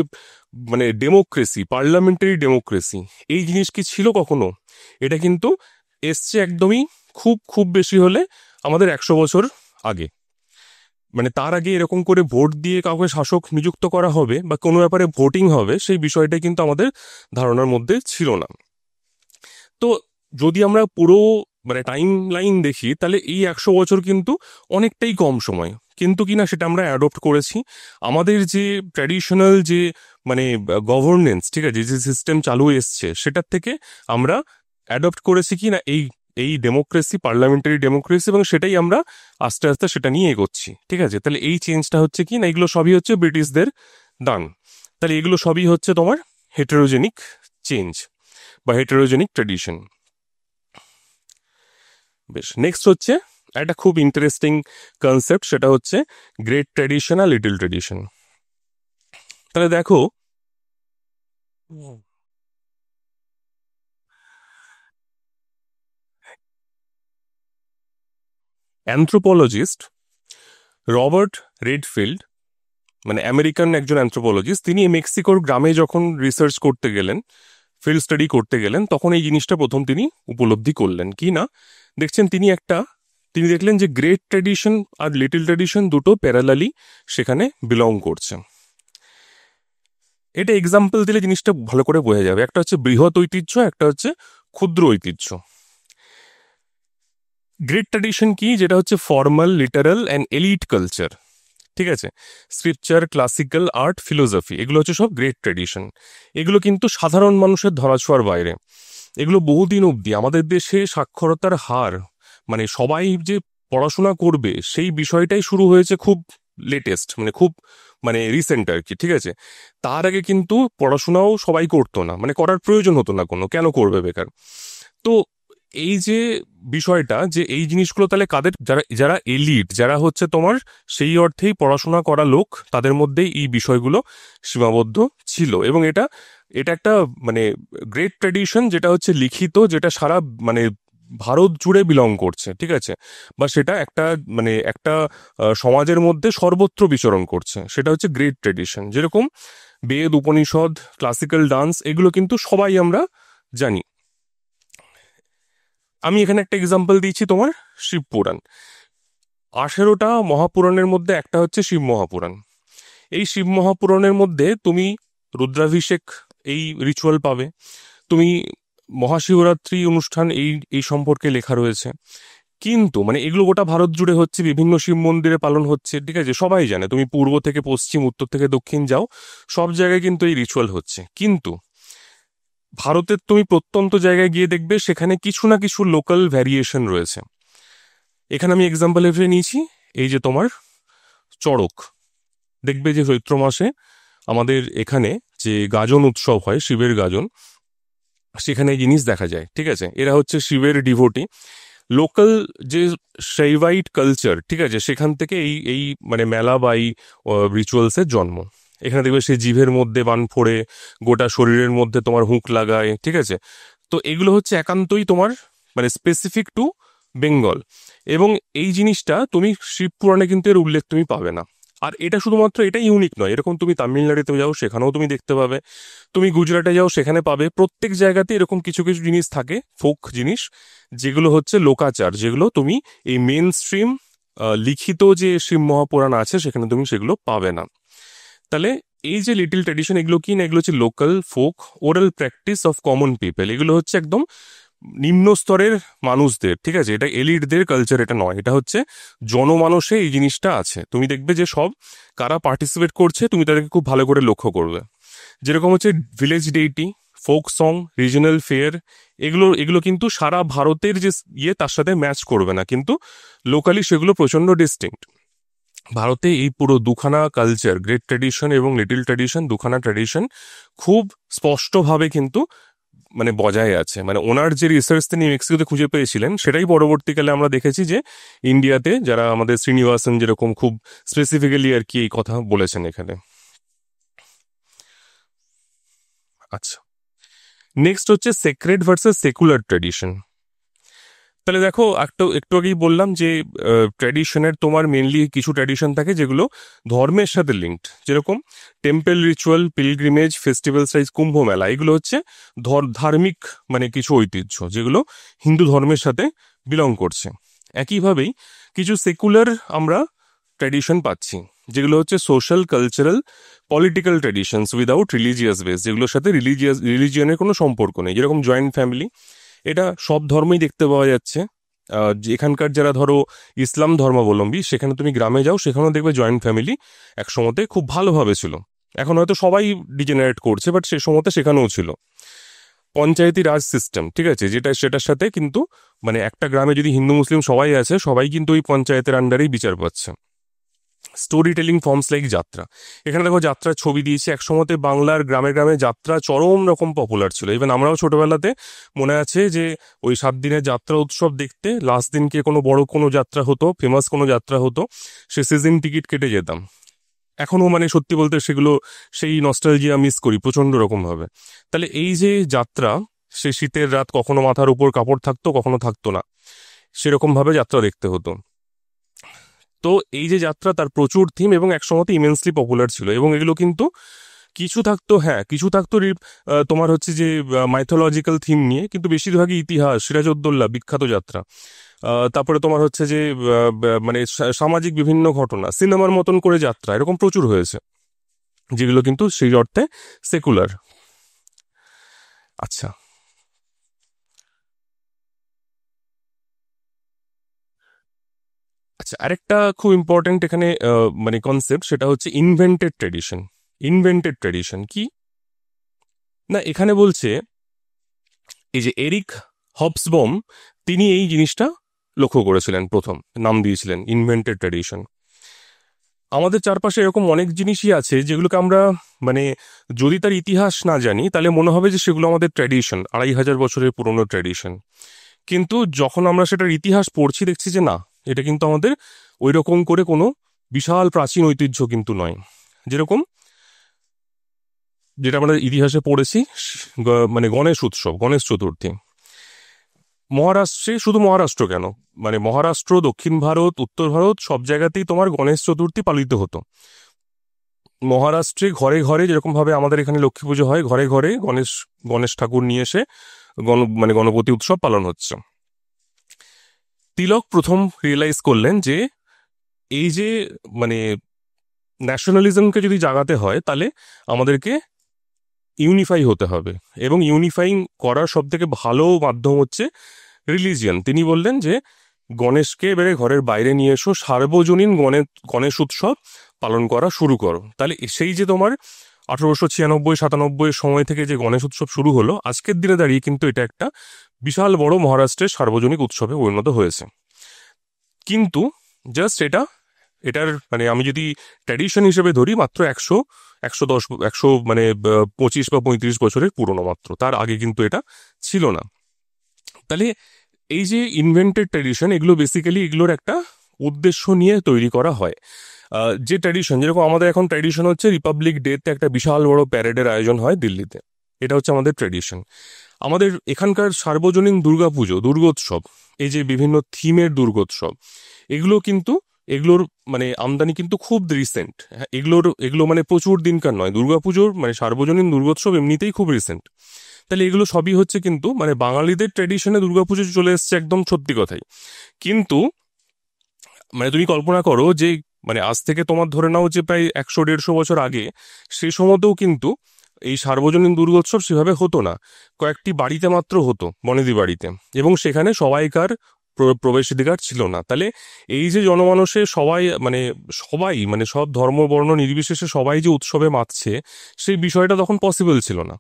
মানে ডেমোক্রেসি, পার্লামেন্টারি ডেমোক্রেসি, এই জিনিস কি ছিল কখনো? এটা কিন্তু এসছে একদমই খুব খুব বেশি হলে আমাদের 100 বছর আগে। মানে তার আগে এরকম করে ভোট দিয়ে কাউকে শাসক নিযুক্ত করা হবে বা কোনো ব্যাপারে ভোটিং হবে, সেই বিষয়টা কিন্তু আমাদের ধারণার মধ্যে ছিল না। তো যদি আমরা পুরো মানে টাইম লাইন দেখি, তাহলে এই 100 বছর কিন্তু অনেকটাই কম সময়, কিন্তু কিনা সেটা আমরা অ্যাডপ্ট করেছি। আমাদের যে ট্র্যাডিশনাল যে মানে গভর্নেন্স, ঠিক আছে, যে সিস্টেম চালু এসছে সেটার থেকে আমরা অ্যাডপ্ট করেছি কি না এই এই ডেমোক্রেসি, পার্লামেন্টারি ডেমোক্রেসি, এবং সেটাই আমরা আস্তে আস্তে সেটা নিয়ে এগোচ্ছি, ঠিক আছে। তাহলে এই চেঞ্জটা হচ্ছে কি না, এগুলো সবই হচ্ছে ব্রিটিশদের দান। তাহলে এগুলো সবই হচ্ছে তোমার হেটেরোজেনিক চেঞ্জ বা হেটেরোজেনিক ট্র্যাডিশন। বেশ, নেক্সট হচ্ছে একটা খুব ইন্টারেস্টিং কনসেপ্ট, সেটা হচ্ছে গ্রেট ট্র্যাডিশন আর লিটল ট্র্যাডিশন। তাহলে দেখো, অ্যানথ্রোপোলজিস্ট রবার্ট রেডফিল্ড, মানে আমেরিকান একজন অ্যানথ্রোপোলজিস্ট, তিনি মেক্সিকোর গ্রামে যখন রিসার্চ করতে গেলেন, ফিল্ড স্টাডি করতে গেলেন, তখন এই জিনিসটা প্রথম তিনি উপলব্ধি করলেন কি না, দেখছেন তিনি দেখলেন যে গ্রেট ট্র্যাডিশন আর লিটল ট্র্যাডিশন দুটো প্যারালালি সেখানে বিলং করছে। এটা এক্সাম্পল দিলে জিনিসটা ভালো করে বোঝা যাবে। একটা হচ্ছে বৃহৎ ঐতিহ্য, একটা হচ্ছে ক্ষুদ্র ঐতিহ্য। গ্রেট ট্র্যাডিশন কি, যেটা হচ্ছে formal, literal and elite culture, ঠিক আছে, স্ক্রিপচার, ক্লাসিক্যাল, আর্ট, ফিলোসফি, এগুলো হচ্ছে সব গ্রেট ট্র্যাডিশন। এগুলো কিন্তু সাধারণ মানুষের ধরাছোঁয়ার বাইরে। এগুলো বহুদিন অবধি আমাদের দেশে সাক্ষরতার হার, মানে সবাই যে পড়াশোনা করবে সেই বিষয়টাই শুরু হয়েছে খুব লেটেস্ট, মানে খুব মানে রিসেন্ট আর কি, ঠিক আছে। তার আগে কিন্তু পড়াশোনাও সবাই করতো না, মানে করার প্রয়োজন হতো না কোনো, কেন করবে বেকার। তো এই যে বিষয়টা, যে এই জিনিসগুলো তাহলে কাদের, যারা যারা এলিট, যারা হচ্ছে তোমার সেই অর্থেই পড়াশোনা করা লোক, তাদের মধ্যেই এই বিষয়গুলো সীমাবদ্ধ ছিল। এবং এটা এটা একটা মানে গ্রেট ট্র্যাডিশন, যেটা হচ্ছে লিখিত, যেটা সারা মানে ভারত জুড়ে বিলং করছে, ঠিক আছে, বা সেটা একটা মানে একটা সমাজের মধ্যে সর্বত্র বিচরণ করছে, সেটা হচ্ছে গ্রেট ট্র্যাডিশন। যেরকম বেদ, উপনিষদ, ক্লাসিক্যাল ডান্স, এগুলো কিন্তু সবাই আমরা জানি। আমি এখানে একটা এক্সাম্পল দিচ্ছি, তোমার শিবপুরাণ। 18টা মহাপুরাণের মধ্যে একটা হচ্ছে শিব মহাপুরাণ। এই শিব মহাপুরাণের মধ্যে তুমি রুদ্রাভিষেক এই রিচুয়াল পাবে, তুমি মহাশিবরাত্রি অনুষ্ঠান এই এই সম্পর্কে লেখা রয়েছে। কিন্তু মানে এগুলো গোটা ভারত জুড়ে হচ্ছে, বিভিন্ন শিব মন্দিরে পালন হচ্ছে, ঠিক আছে, সবাই জানে। তুমি পূর্ব থেকে পশ্চিম, উত্তর থেকে দক্ষিণ যাও, সব জায়গায় কিন্তু এই রিচুয়াল হচ্ছে। কিন্তু ভারতের তুমি প্রত্যন্ত জায়গায় গিয়ে দেখবে সেখানে কিছু না কিছু লোকাল ভ্যারিয়েশন রয়েছে। এখানে আমি এক্সাম্পল হিসেবে নিয়েছি এই যে তোমার চড়ক। দেখবে যে চৈত্র মাসে আমাদের এখানে যে গাজন উৎসব হয়, শিবের গাজন, সেখানে এই জিনিস দেখা যায়, ঠিক আছে। এরা হচ্ছে শিবের ডিভোটি। লোকাল যে শৈবাইট কালচার, ঠিক আছে, সেখান থেকে এই এই মানে মেলা বা এই রিচুয়ালসের জন্ম। এখানে দেখবে সে জিভের মধ্যে বান ফোড়ে, গোটা শরীরের মধ্যে তোমার হুঁক লাগায়, ঠিক আছে। তো এগুলো হচ্ছে একান্তই তোমার মানে স্পেসিফিক টু বেঙ্গল। এবং এই জিনিসটা তুমি শিবপুরাণে কিন্তু এর উল্লেখ তুমি পাবে না। আর এটা শুধুমাত্র এটা ইউনিক নয়, এরকম তুমি তামিলনাড়ুতে যাও সেখানেও তুমি দেখতে পাবে, তুমি গুজরাটে যাও সেখানে পাবে। প্রত্যেক জায়গাতে এরকম কিছু কিছু জিনিস থাকে, ফোক জিনিস, যেগুলো হচ্ছে লোকাচার, যেগুলো তুমি এই মেন স্ট্রিম লিখিত যে শিব মহাপুরাণ আছে সেখানে তুমি সেগুলো পাবে না। তাহলে এই যে লিটল ট্র্যাডিশন, এগুলো কি না, এগুলো হচ্ছে local folk oral practice of common people. এগুলো হচ্ছে একদম নিম্ন স্তরের মানুষদের, ঠিক আছে, এটা এলিটদের কালচার এটা নয়, এটা হচ্ছে জনমানসে এই জিনিসটা আছে। তুমি দেখবে যে সব কারা পার্টিসিপেট করছে তুমি তাদেরকে খুব ভালো করে লক্ষ্য করবে। যেরকম হচ্ছে village deity, folk song, regional fair, এগুলো এগুলো কিন্তু সারা ভারতের যে ইয়ে তার সাথে ম্যাচ করবে না, কিন্তু লোকালি সেগুলো প্রচন্ড ডিস্টিংক্ট। ভারতে এই পুরো দুখানা কালচার, গ্রেট ট্র্যাডিশন এবং লিটল ট্র্যাডিশন, দুখানা ট্র্যাডিশন খুব স্পষ্টভাবে কিন্তু মানে বজায় আছে। মানে ওনার যে রিসার্চ তিনি মেক্সিকোতে খুঁজে পেয়েছিলেন, সেটাই পরবর্তীকালে আমরা দেখেছি যে ইন্ডিয়াতে যারা আমাদের শ্রীনিবাসন যেরকম খুব স্পেসিফিক্যালি আর কি এই কথা বলেছেন এখানে। আচ্ছা, নেক্সট হচ্ছে সেক্রেড ভার্সেস সেকুলার ট্র্যাডিশন। তাহলে দেখো, একটু একটু আগেই বললাম যে ট্র্যাডিশনের তোমার মেনলি কিছু ট্র্যাডিশন থাকে যেগুলো ধর্মের সাথে লিঙ্কড, যেরকম temple ritual, pilgrimage, festivals, Kumbh Mela, এগুলো হচ্ছে ধার্মিক মানে কিছু ঐতিহ্য যেগুলো হিন্দু ধর্মের সাথে বিলং করছে। একইভাবেই কিছু সেকুলার আমরা ট্র্যাডিশন পাচ্ছি, যেগুলো হচ্ছে social, cultural, political traditions without religious base, যেগুলোর সাথে রিলিজিয়ানের কোনো সম্পর্ক নেই, যেরকম জয়েন্ট ফ্যামিলি, এটা সব ধর্মই দেখতে পাওয়া যাচ্ছে। এখানকার যারা ধরো ইসলাম ধর্মাবলম্বী, সেখানে তুমি গ্রামে যাও, সেখানেও দেখবে জয়েন্ট ফ্যামিলি এক সময়তে খুব ভালোভাবে ছিল। এখন হয়তো সবাই ডিজেনারেট করছে, বাট সে সময়তে সেখানেও ছিল। পঞ্চায়েতি রাজ সিস্টেম, ঠিক আছে, যেটা সেটার সাথে কিন্তু মানে একটা গ্রামে যদি হিন্দু মুসলিম সবাই আছে, সবাই কিন্তু ওই পঞ্চায়েতের আন্ডারেই বিচার পাচ্ছে। স্টোরি টেলিং ফর্মস লাইক যাত্রা, এখানে দেখো যাত্রার ছবি দিয়েছে। একসময়তে বাংলার গ্রামে গ্রামে যাত্রা চরম রকম পপুলার ছিল। ইভেন আমরাও ছোটবেলাতে মনে আছে যে ওই 7 দিনের যাত্রা উৎসব দেখতে লাস্ট দিনকে কোনো বড় কোনো যাত্রা হতো, ফেমাস কোনো যাত্রা হতো, সে সিজন টিকিট কেটে যেতাম। এখনো মানে সত্যি বলতে সেগুলো সেই নস্টালজিয়া মিস করি প্রচন্ড রকম ভাবে। তাহলে এই যে যাত্রা, সে শীতের রাত, কখনো মাথার উপর কাপড় থাকতো, কখনো থাকতো না, সেরকম ভাবে যাত্রা দেখতে হতো। তো এই যে যাত্রা, তার প্রচুর থিম এবং একসময় ইমেন্সলি পপুলার ছিল। এবং এগুলো কিন্তু কিছু থাকতো, হ্যাঁ কিছু থাকতো তোমার হচ্ছে যে মাইথোলজিক্যাল থিম নিয়ে, কিন্তু বেশিরভাগই ইতিহাস, সিরাজউদ্দৌলা বিখ্যাত যাত্রা। তারপরে তোমার হচ্ছে যে মানে সামাজিক বিভিন্ন ঘটনা, সিনেমার মতন করে যাত্রা এরকম প্রচুর হয়েছে, যেগুলো কিন্তু সেই অর্থে সেকুলার। আচ্ছা, আচ্ছা, আরেকটা খুব ইম্পর্টেন্ট এখানে মানে কনসেপ্ট, সেটা হচ্ছে ইনভেন্টেড ট্রেডিশন। ইনভেন্টেড ট্রেডিশন কি না, এখানে বলছে এই যে এরিক হবসবম, তিনি এই জিনিসটা লক্ষ্য করেছিলেন, প্রথম নাম দিয়েছিলেন ইনভেন্টেড ট্র্যাডিশন। আমাদের চারপাশে এরকম অনেক জিনিসই আছে যেগুলোকে আমরা মানে যদি তার ইতিহাস না জানি তাহলে মনে হবে যে সেগুলো আমাদের ট্র্যাডিশন, 2500 বছরের পুরনো ট্র্যাডিশন। কিন্তু যখন আমরা সেটার ইতিহাস পড়ছি, দেখছি যে না, এটা কিন্তু আমাদের ওই রকম করে কোনো বিশাল প্রাচীন ঐতিহ্য কিন্তু নয়। যেরকম যেটা আমরা ইতিহাসে পড়েছি, মানে গণেশ উৎসব, গণেশ চতুর্থী মহারাষ্ট্রে, শুধু মহারাষ্ট্র কেন, মানে মহারাষ্ট্র, দক্ষিণ ভারত, উত্তর ভারত সব জায়গাতেই তোমার গণেশ চতুর্থী পালিত হতো। মহারাষ্ট্রে ঘরে ঘরে যেরকম ভাবে আমাদের এখানে লক্ষ্মী পুজো হয়, ঘরে ঘরে গণেশ গণেশ ঠাকুর নিয়ে এসে মানে গণপতি উৎসব পালন হচ্ছে। তিলক প্রথম রিয়েলাইজ করলেন যে এই যে মানে ন্যাশনালিজমকে যদি জাগাতে হয় তাহলে আমাদেরকে ইউনিফাই হতে হবে, এবং ইউনিফাইং করার সব থেকে ভালো মাধ্যম হচ্ছে রিলিজিয়ান। তিনি বললেন যে গণেশকে এবারে ঘরের বাইরে নিয়ে এসো, সার্বজনীন গণেশ উৎসব পালন করা শুরু করো। তাহলে সেই যে তোমার 1896-97 সময় থেকে যে গণেশ উৎসব শুরু হলো, আজকের দিনে দাঁড়িয়ে কিন্তু এটা একটা বিশাল বড় মহারাষ্ট্রের সার্বজনিক উৎসবে পরিণত হয়েছে। কিন্তু জাস্ট এটার মানে আমি যদি ট্র্যাডিশন হিসেবে ধরি, মাত্র 110 মানে 25 বা 35 বছরের পুরনো মাত্র, তার আগে কিন্তু এটা ছিল না। তাহলে এই যে ইনভেন্টেড ট্র্যাডিশন, এগুলো বেসিক্যালি এগুলোর একটা উদ্দেশ্য নিয়ে তৈরি করা হয়। যে ট্র্যাডিশন, যেরকম আমাদের এখন ট্র্যাডিশন হচ্ছে রিপাবলিক ডেতে একটা বিশাল বড় প্যারেডের আয়োজন হয় দিল্লিতে, এটা হচ্ছে আমাদের ট্র্যাডিশন। আমাদের এখানকার সার্বজনীন দুর্গাপুজো, দুর্গোৎসব, এই যে বিভিন্ন থিমের দুর্গোৎসব, এগুলো কিন্তু এগুলোর মানে আমদানি কিন্তু খুব রিসেন্ট। এগুলো মানে প্রচুর দিনকার নয়, দুর্গাপুজোর মানে সার্বজনীন দুর্গোৎসব এমনিতেই খুব রিসেন্ট। তাহলে এগুলো সবই হচ্ছে কিন্তু মানে বাঙালিদের ট্র্যাডিশনে দুর্গাপুজো চলে এসছে, একদম সত্যি কথাই। কিন্তু মানে তুমি কল্পনা করো যে মানে আজ থেকে তোমার ধরে নাও যে প্রায় 100-150 বছর আগে, সেই সময়তেও কিন্তু এই সার্বজনীন দুর্গোৎসব সেভাবে হতো না, কয়েকটি বাড়িতে মাত্র হতো, বনেদি বাড়িতে, এবং সেখানে সবাইকার প্রবেশাধিকার ছিল না। তাহলে এই যে জনমানসে সবাই মানে সব ধর্ম বর্ণ নির্বিশেষে সবাই যে উৎসবে মাতছে, সেই বিষয়টা তখন পসিবল ছিল না।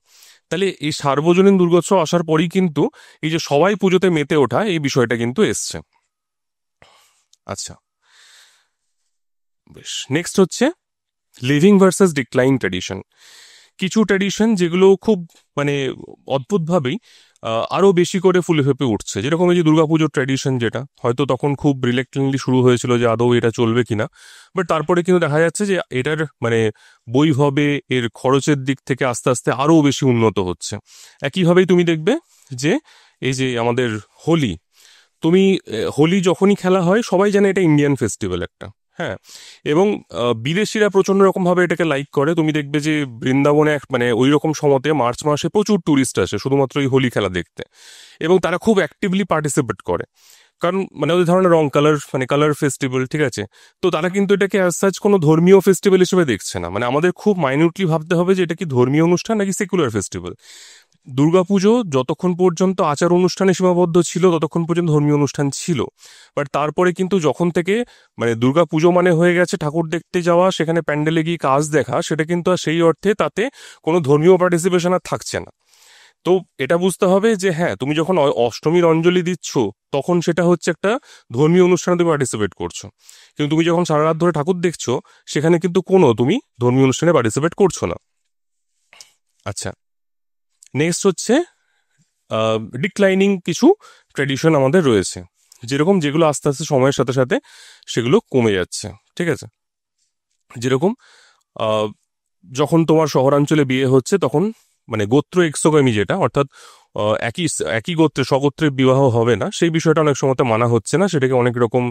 তাহলে এই সার্বজনীন দুর্গোৎসব আসার পরই কিন্তু এই যে সবাই পুজোতে মেতে ওঠা, এই বিষয়টা কিন্তু এসছে। আচ্ছা, বেশ, নেক্সট হচ্ছে লিভিং ভার্সেস ডিক্লাইন ট্র্যাডিশন। কিছু ট্র্যাডিশন যেগুলো খুব মানে অদ্ভুতভাবেই আরো বেশি করে ফুলে ফেপে উঠছে, যেরকম এই যে দুর্গাপুজোর ট্র্যাডিশন, যেটা হয়তো তখন খুব রিলেক্টেন্টলি শুরু হয়েছিল যে আদৌ এটা চলবে কিনা, বাট তারপরে কিন্তু দেখা যাচ্ছে যে এটার মানে বৈভবে, এর খরচের দিক থেকে আস্তে আস্তে আরো বেশি উন্নত হচ্ছে। একইভাবেই তুমি দেখবে যে এই যে আমাদের হোলি, তুমি হোলি যখনই খেলা হয় সবাই জানে এটা ইন্ডিয়ান ফেস্টিভ্যাল একটা, হ্যাঁ, এবং বিদেশিরা প্রচন্ড রকম ভাবে এটাকে লাইক করে। তুমি দেখবে যে বৃন্দাবনে মানে ওই রকম সময়তে মার্চ মাসে প্রচুর টুরিস্ট আসে শুধুমাত্র এই হোলি খেলা দেখতে, এবং তারা খুব অ্যাক্টিভলি পার্টিসিপেট করে, কারণ মানে ওদের ধরনের রং কালার, মানে কালার ফেস্টিভ্যাল, ঠিক আছে। তো তারা কিন্তু এটাকে অ্যাজ সাচ কোনো ধর্মীয় ফেস্টিভ্যাল হিসেবে দেখছে না। মানে আমাদের খুব মাইনিউটলি ভাবতে হবে যে এটা কি ধর্মীয় অনুষ্ঠান নাকি সেকুলার ফেস্টিভ্যাল। দুর্গাপুজো যতক্ষণ পর্যন্ত আচার অনুষ্ঠানে সীমাবদ্ধ ছিল ততক্ষণ পর্যন্ত ধর্মীয় অনুষ্ঠান ছিল, বাট তারপরে কিন্তু যখন থেকে মানে দুর্গাপুজো মানে হয়ে গেছে ঠাকুর দেখতে যাওয়া, সেখানে প্যান্ডেলে গিয়ে কাজ দেখা, সেটা কিন্তু আর সেই অর্থে তাতে কোনো ধর্মীয় পার্টিসিপেশন আর থাকছে না। তো এটা বুঝতে হবে যে হ্যাঁ, তুমি যখন অষ্টমীর অঞ্জলি দিচ্ছ তখন সেটা হচ্ছে একটা ধর্মীয় অনুষ্ঠানে তুমি পার্টিসিপেট করছো, কিন্তু তুমি যখন সারা রাত ধরে ঠাকুর দেখছো সেখানে কিন্তু কোনো তুমি ধর্মীয় অনুষ্ঠানে পার্টিসিপেট করছো না। আচ্ছা, নেক্সট হচ্ছে ডিক্লাইনিং কিছু ট্র্যাডিশন আমাদের রয়েছে, যেরকম যেগুলো আস্তে আস্তে সময়ের সাথে সাথে সেগুলো কমে যাচ্ছে। ঠিক আছে, যেরকম আহ, যখন তোমার শহরাঞ্চলে বিয়ে হচ্ছে তখন মানে গোত্র এক্সোগামি যেটা, অর্থাৎ একই একই গোত্রে স্বগোত্রের বিবাহ হবে না, সেই বিষয়টা অনেক সময় মানা হচ্ছে না, সেটাকে অনেক রকম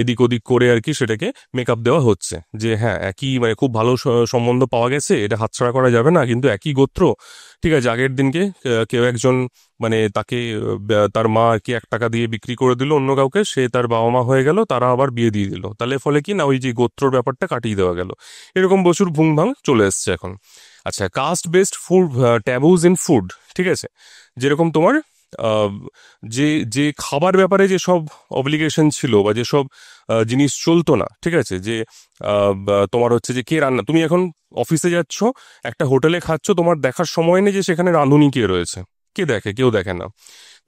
এদিক ওদিক করে আর কি সেটাকে মেকআপ দেওয়া হচ্ছে যে হ্যাঁ একই মানে খুব ভালো সম্বন্ধ পাওয়া গেছে, এটা হাতছাড়া করা যাবে না, কিন্তু একই গোত্র। ঠিক আছে, আগের দিনকে কেউ একজন মানে তাকে তার মা আর কি 1 টাকা দিয়ে বিক্রি করে দিল অন্য কাউকে, সে তার বাবা মা হয়ে গেল, তারা আবার বিয়ে দিয়ে দিল, তাহলে ফলে কি না ওই যে গোত্রর ব্যাপারটা কাটিয়ে দেওয়া গেল। এরকম প্রচুর ভুংভাং চলে এসছে এখন। আচ্ছা, caste based food taboos in food. ঠিক আছে, যেরকম তোমার আহ, যে যে খাবার ব্যাপারে যেসব অব্লিগেশন ছিল বা যেসব জিনিস চলতো না, ঠিক আছে, যে তোমার হচ্ছে যে কে রান্না, তুমি এখন অফিসে যাচ্ছ, একটা হোটেলে খাচ্ছ, তোমার দেখার সময় নেই যে সেখানে রাঁধুনি কে রয়েছে, কে দেখে, কেউ দেখে না।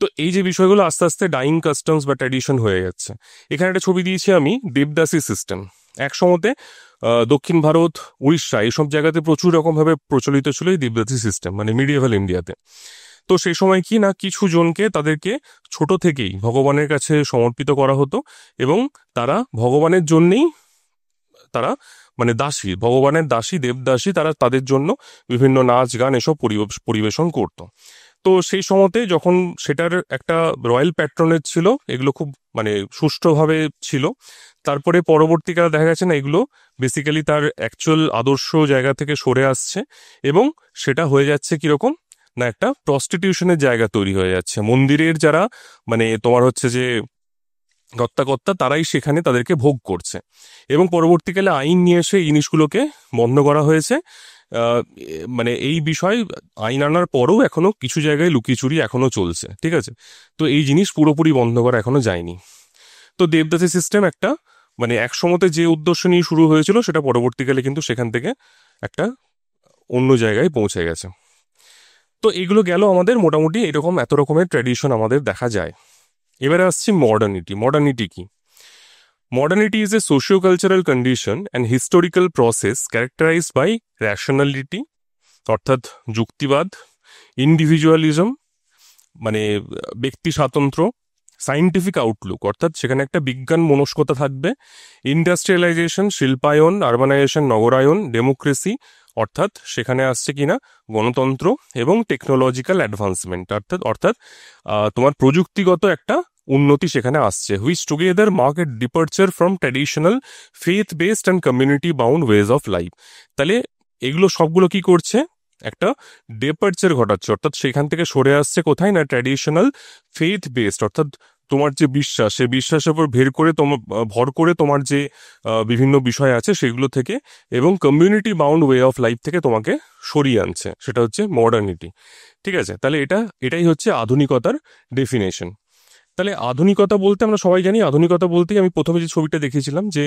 তো এই যে বিষয়গুলো আস্তে আস্তে ডাইং কাস্টমস বা ট্র্যাডিশন হয়ে যাচ্ছে। এখানে একটা ছবি দিয়েছি আমি, দেবদাসী সিস্টেম। এক সময়তে দক্ষিণ ভারত, উড়িষ্যা এইসব জায়গাতে প্রচুর রকমভাবে প্রচলিত ছিল এই দেবদাসী সিস্টেম, মানে মিডিয়েভাল ইন্ডিয়াতে। তো সেই সময় কি না কিছু জনকে তাদেরকে ছোট থেকেই ভগবানের কাছে সমর্পিত করা হতো, এবং তারা ভগবানের জন্যেই তারা মানে দাসী, ভগবানের দাসী, দেবদাসী, তারা তাদের জন্য বিভিন্ন নাচ গান এসব পরিবেশন করতো। তো সেই সময়তে যখন সেটার একটা রয়্যাল প্যাট্রনেজ ছিল, এগুলো খুব মানে সুষ্ঠুভাবে ছিল। তারপরে পরবর্তীকালে দেখা গেছে না এগুলো বেসিক্যালি তার অ্যাকচুয়াল আদর্শ জায়গা থেকে সরে আসছে, এবং সেটা হয়ে যাচ্ছে কিরকম না একটা প্রস্টিটিউশনের জায়গা তৈরি হয়ে যাচ্ছে। মন্দিরের যারা মানে তোমার হচ্ছে যে কর্তা তারাই সেখানে তাদেরকে ভোগ করছে, এবং পরবর্তীকালে আইন নিয়ে এসে এই জিনিসগুলোকে বন্ধ করা হয়েছে। মানে এই বিষয় আইন আনার পরেও এখনো কিছু জায়গায় লুকিয়ে এখনো চলছে। ঠিক আছে, তো এই জিনিস পুরোপুরি বন্ধ করা এখনো যায়নি। তো দেবদাসী সিস্টেম একটা মানে একসময়তে যে উদ্দেশ্য নিয়ে শুরু হয়েছিল সেটা পরবর্তীকালে কিন্তু সেখান থেকে একটা অন্য জায়গায় পৌঁছে গেছে। তো এগুলো গেল আমাদের মোটামুটি এরকম এত রকমের ট্র্যাডিশন আমাদের দেখা যায়। এবারে আসছি মডার্নিটি। মডার্নিটি কি? Modernity is a socio-cultural condition and historical process characterized by rationality, অর্থাৎ যুক্তিবাদ, ইন্ডিভিজুয়ালিজম মানে ব্যক্তি স্বাতন্ত্র্য, সাইন্টিফিক আউটলুক অর্থাৎ সেখানে একটা বিজ্ঞান মনস্কতা থাকবে, ইন্ডাস্ট্রিয়ালাইজেশন, শিল্পায়ন, আরবানাইজেশন, নগরায়ন, ডেমোক্রেসি অর্থাৎ সেখানে আসছে কিনা গণতন্ত্র, এবং টেকনোলজিক্যাল অ্যাডভান্সমেন্ট অর্থাৎ অর্থাৎ তোমার প্রযুক্তিগত একটা উন্নতি সেখানে আসছে, which together mark A departure from traditional faith based and community bound ways of life. তাহলে এগুলো সবগুলো কি করছে? একটা ডিপার্চার ঘটাচ্ছে, অর্থাৎ সেখান থেকে সরে আসছে কোথায় না ট্র্যাডিশনাল ফেথ বেসড, অর্থাৎ তোমার যে বিশ্বাস, সে বিশ্বাসের উপর ভর করে তোমার যে বিভিন্ন বিষয় আছে সেগুলো থেকে, এবং community bound way of life থেকে তোমাকে সরিয়ে আনছে, সেটা হচ্ছে মডার্নিটি। ঠিক আছে, তাহলে এটাই হচ্ছে আধুনিকতার ডেফিনেশন। তাহলে আধুনিকতা বলতে আমরা সবাই জানি, আধুনিকতা বলতেই আমি প্রথমে যে ছবিটা দেখিয়েছিলাম যে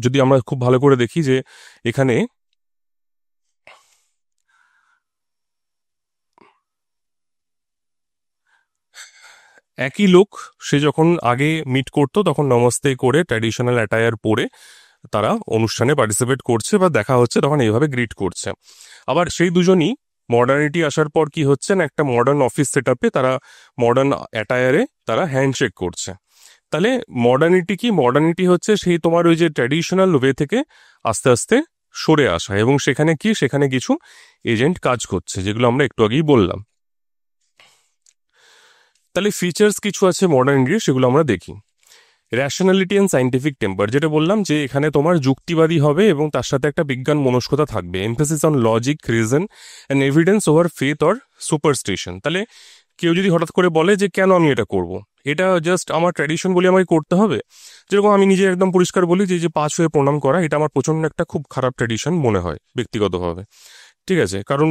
যদি আমরা খুব ভালো করে দেখি যে এখানে একই লোক, সে যখন আগে মিট করতো তখন নমস্তে করে ট্র্যাডিশনাল অ্যাটায়ার পরে তারা অনুষ্ঠানে পার্টিসিপেট করছে বা দেখা হচ্ছে তখন এইভাবে গ্রিট করছে। আবার সেই দুজনই মডার্নিটি আসার পর কি হচ্ছে না একটা মডার্ন অফিস সেট আপে তারা মডার্ন অ্যাটায়ারে তারা হ্যান্ডশেক করছে। তাহলে মডার্নিটি কি? মডার্নিটি হচ্ছে সেই তোমার ওই যে ট্র্যাডিশনাল ওয়ে থেকে আস্তে আস্তে সরে আসা, এবং সেখানে কি সেখানে কিছু এজেন্ট কাজ করছে যেগুলো আমরা একটু আগেই বললাম। তাহলে ফিচার্স কিছু আছে মডার্নিটির, সেগুলো আমরা দেখি। র্যাশনালিটি অ্যান্ড সাইন্টিফিক টেম্পার, যেটা বললাম যে এখানে তোমার যুক্তিবাদী হবে এবং তার সাথে একটা বিজ্ঞান মনস্কতা থাকবে, emphasis on logic, reason and evidence over faith or superstition. তাহলে কেউ যদি হঠাৎ করে বলে যে কেন আমি এটা করব, এটা জাস্ট আমার ট্র্যাডিশন বলে আমাকে করতে হবে, যেরকম আমি নিজে একদম পরিষ্কার বলি যে 5 হয়ে প্রণাম করা, এটা আমার প্রচন্ড একটা খুব খারাপ ট্র্যাডিশন মনে হয় ব্যক্তিগতভাবে। ঠিক আছে, কারণ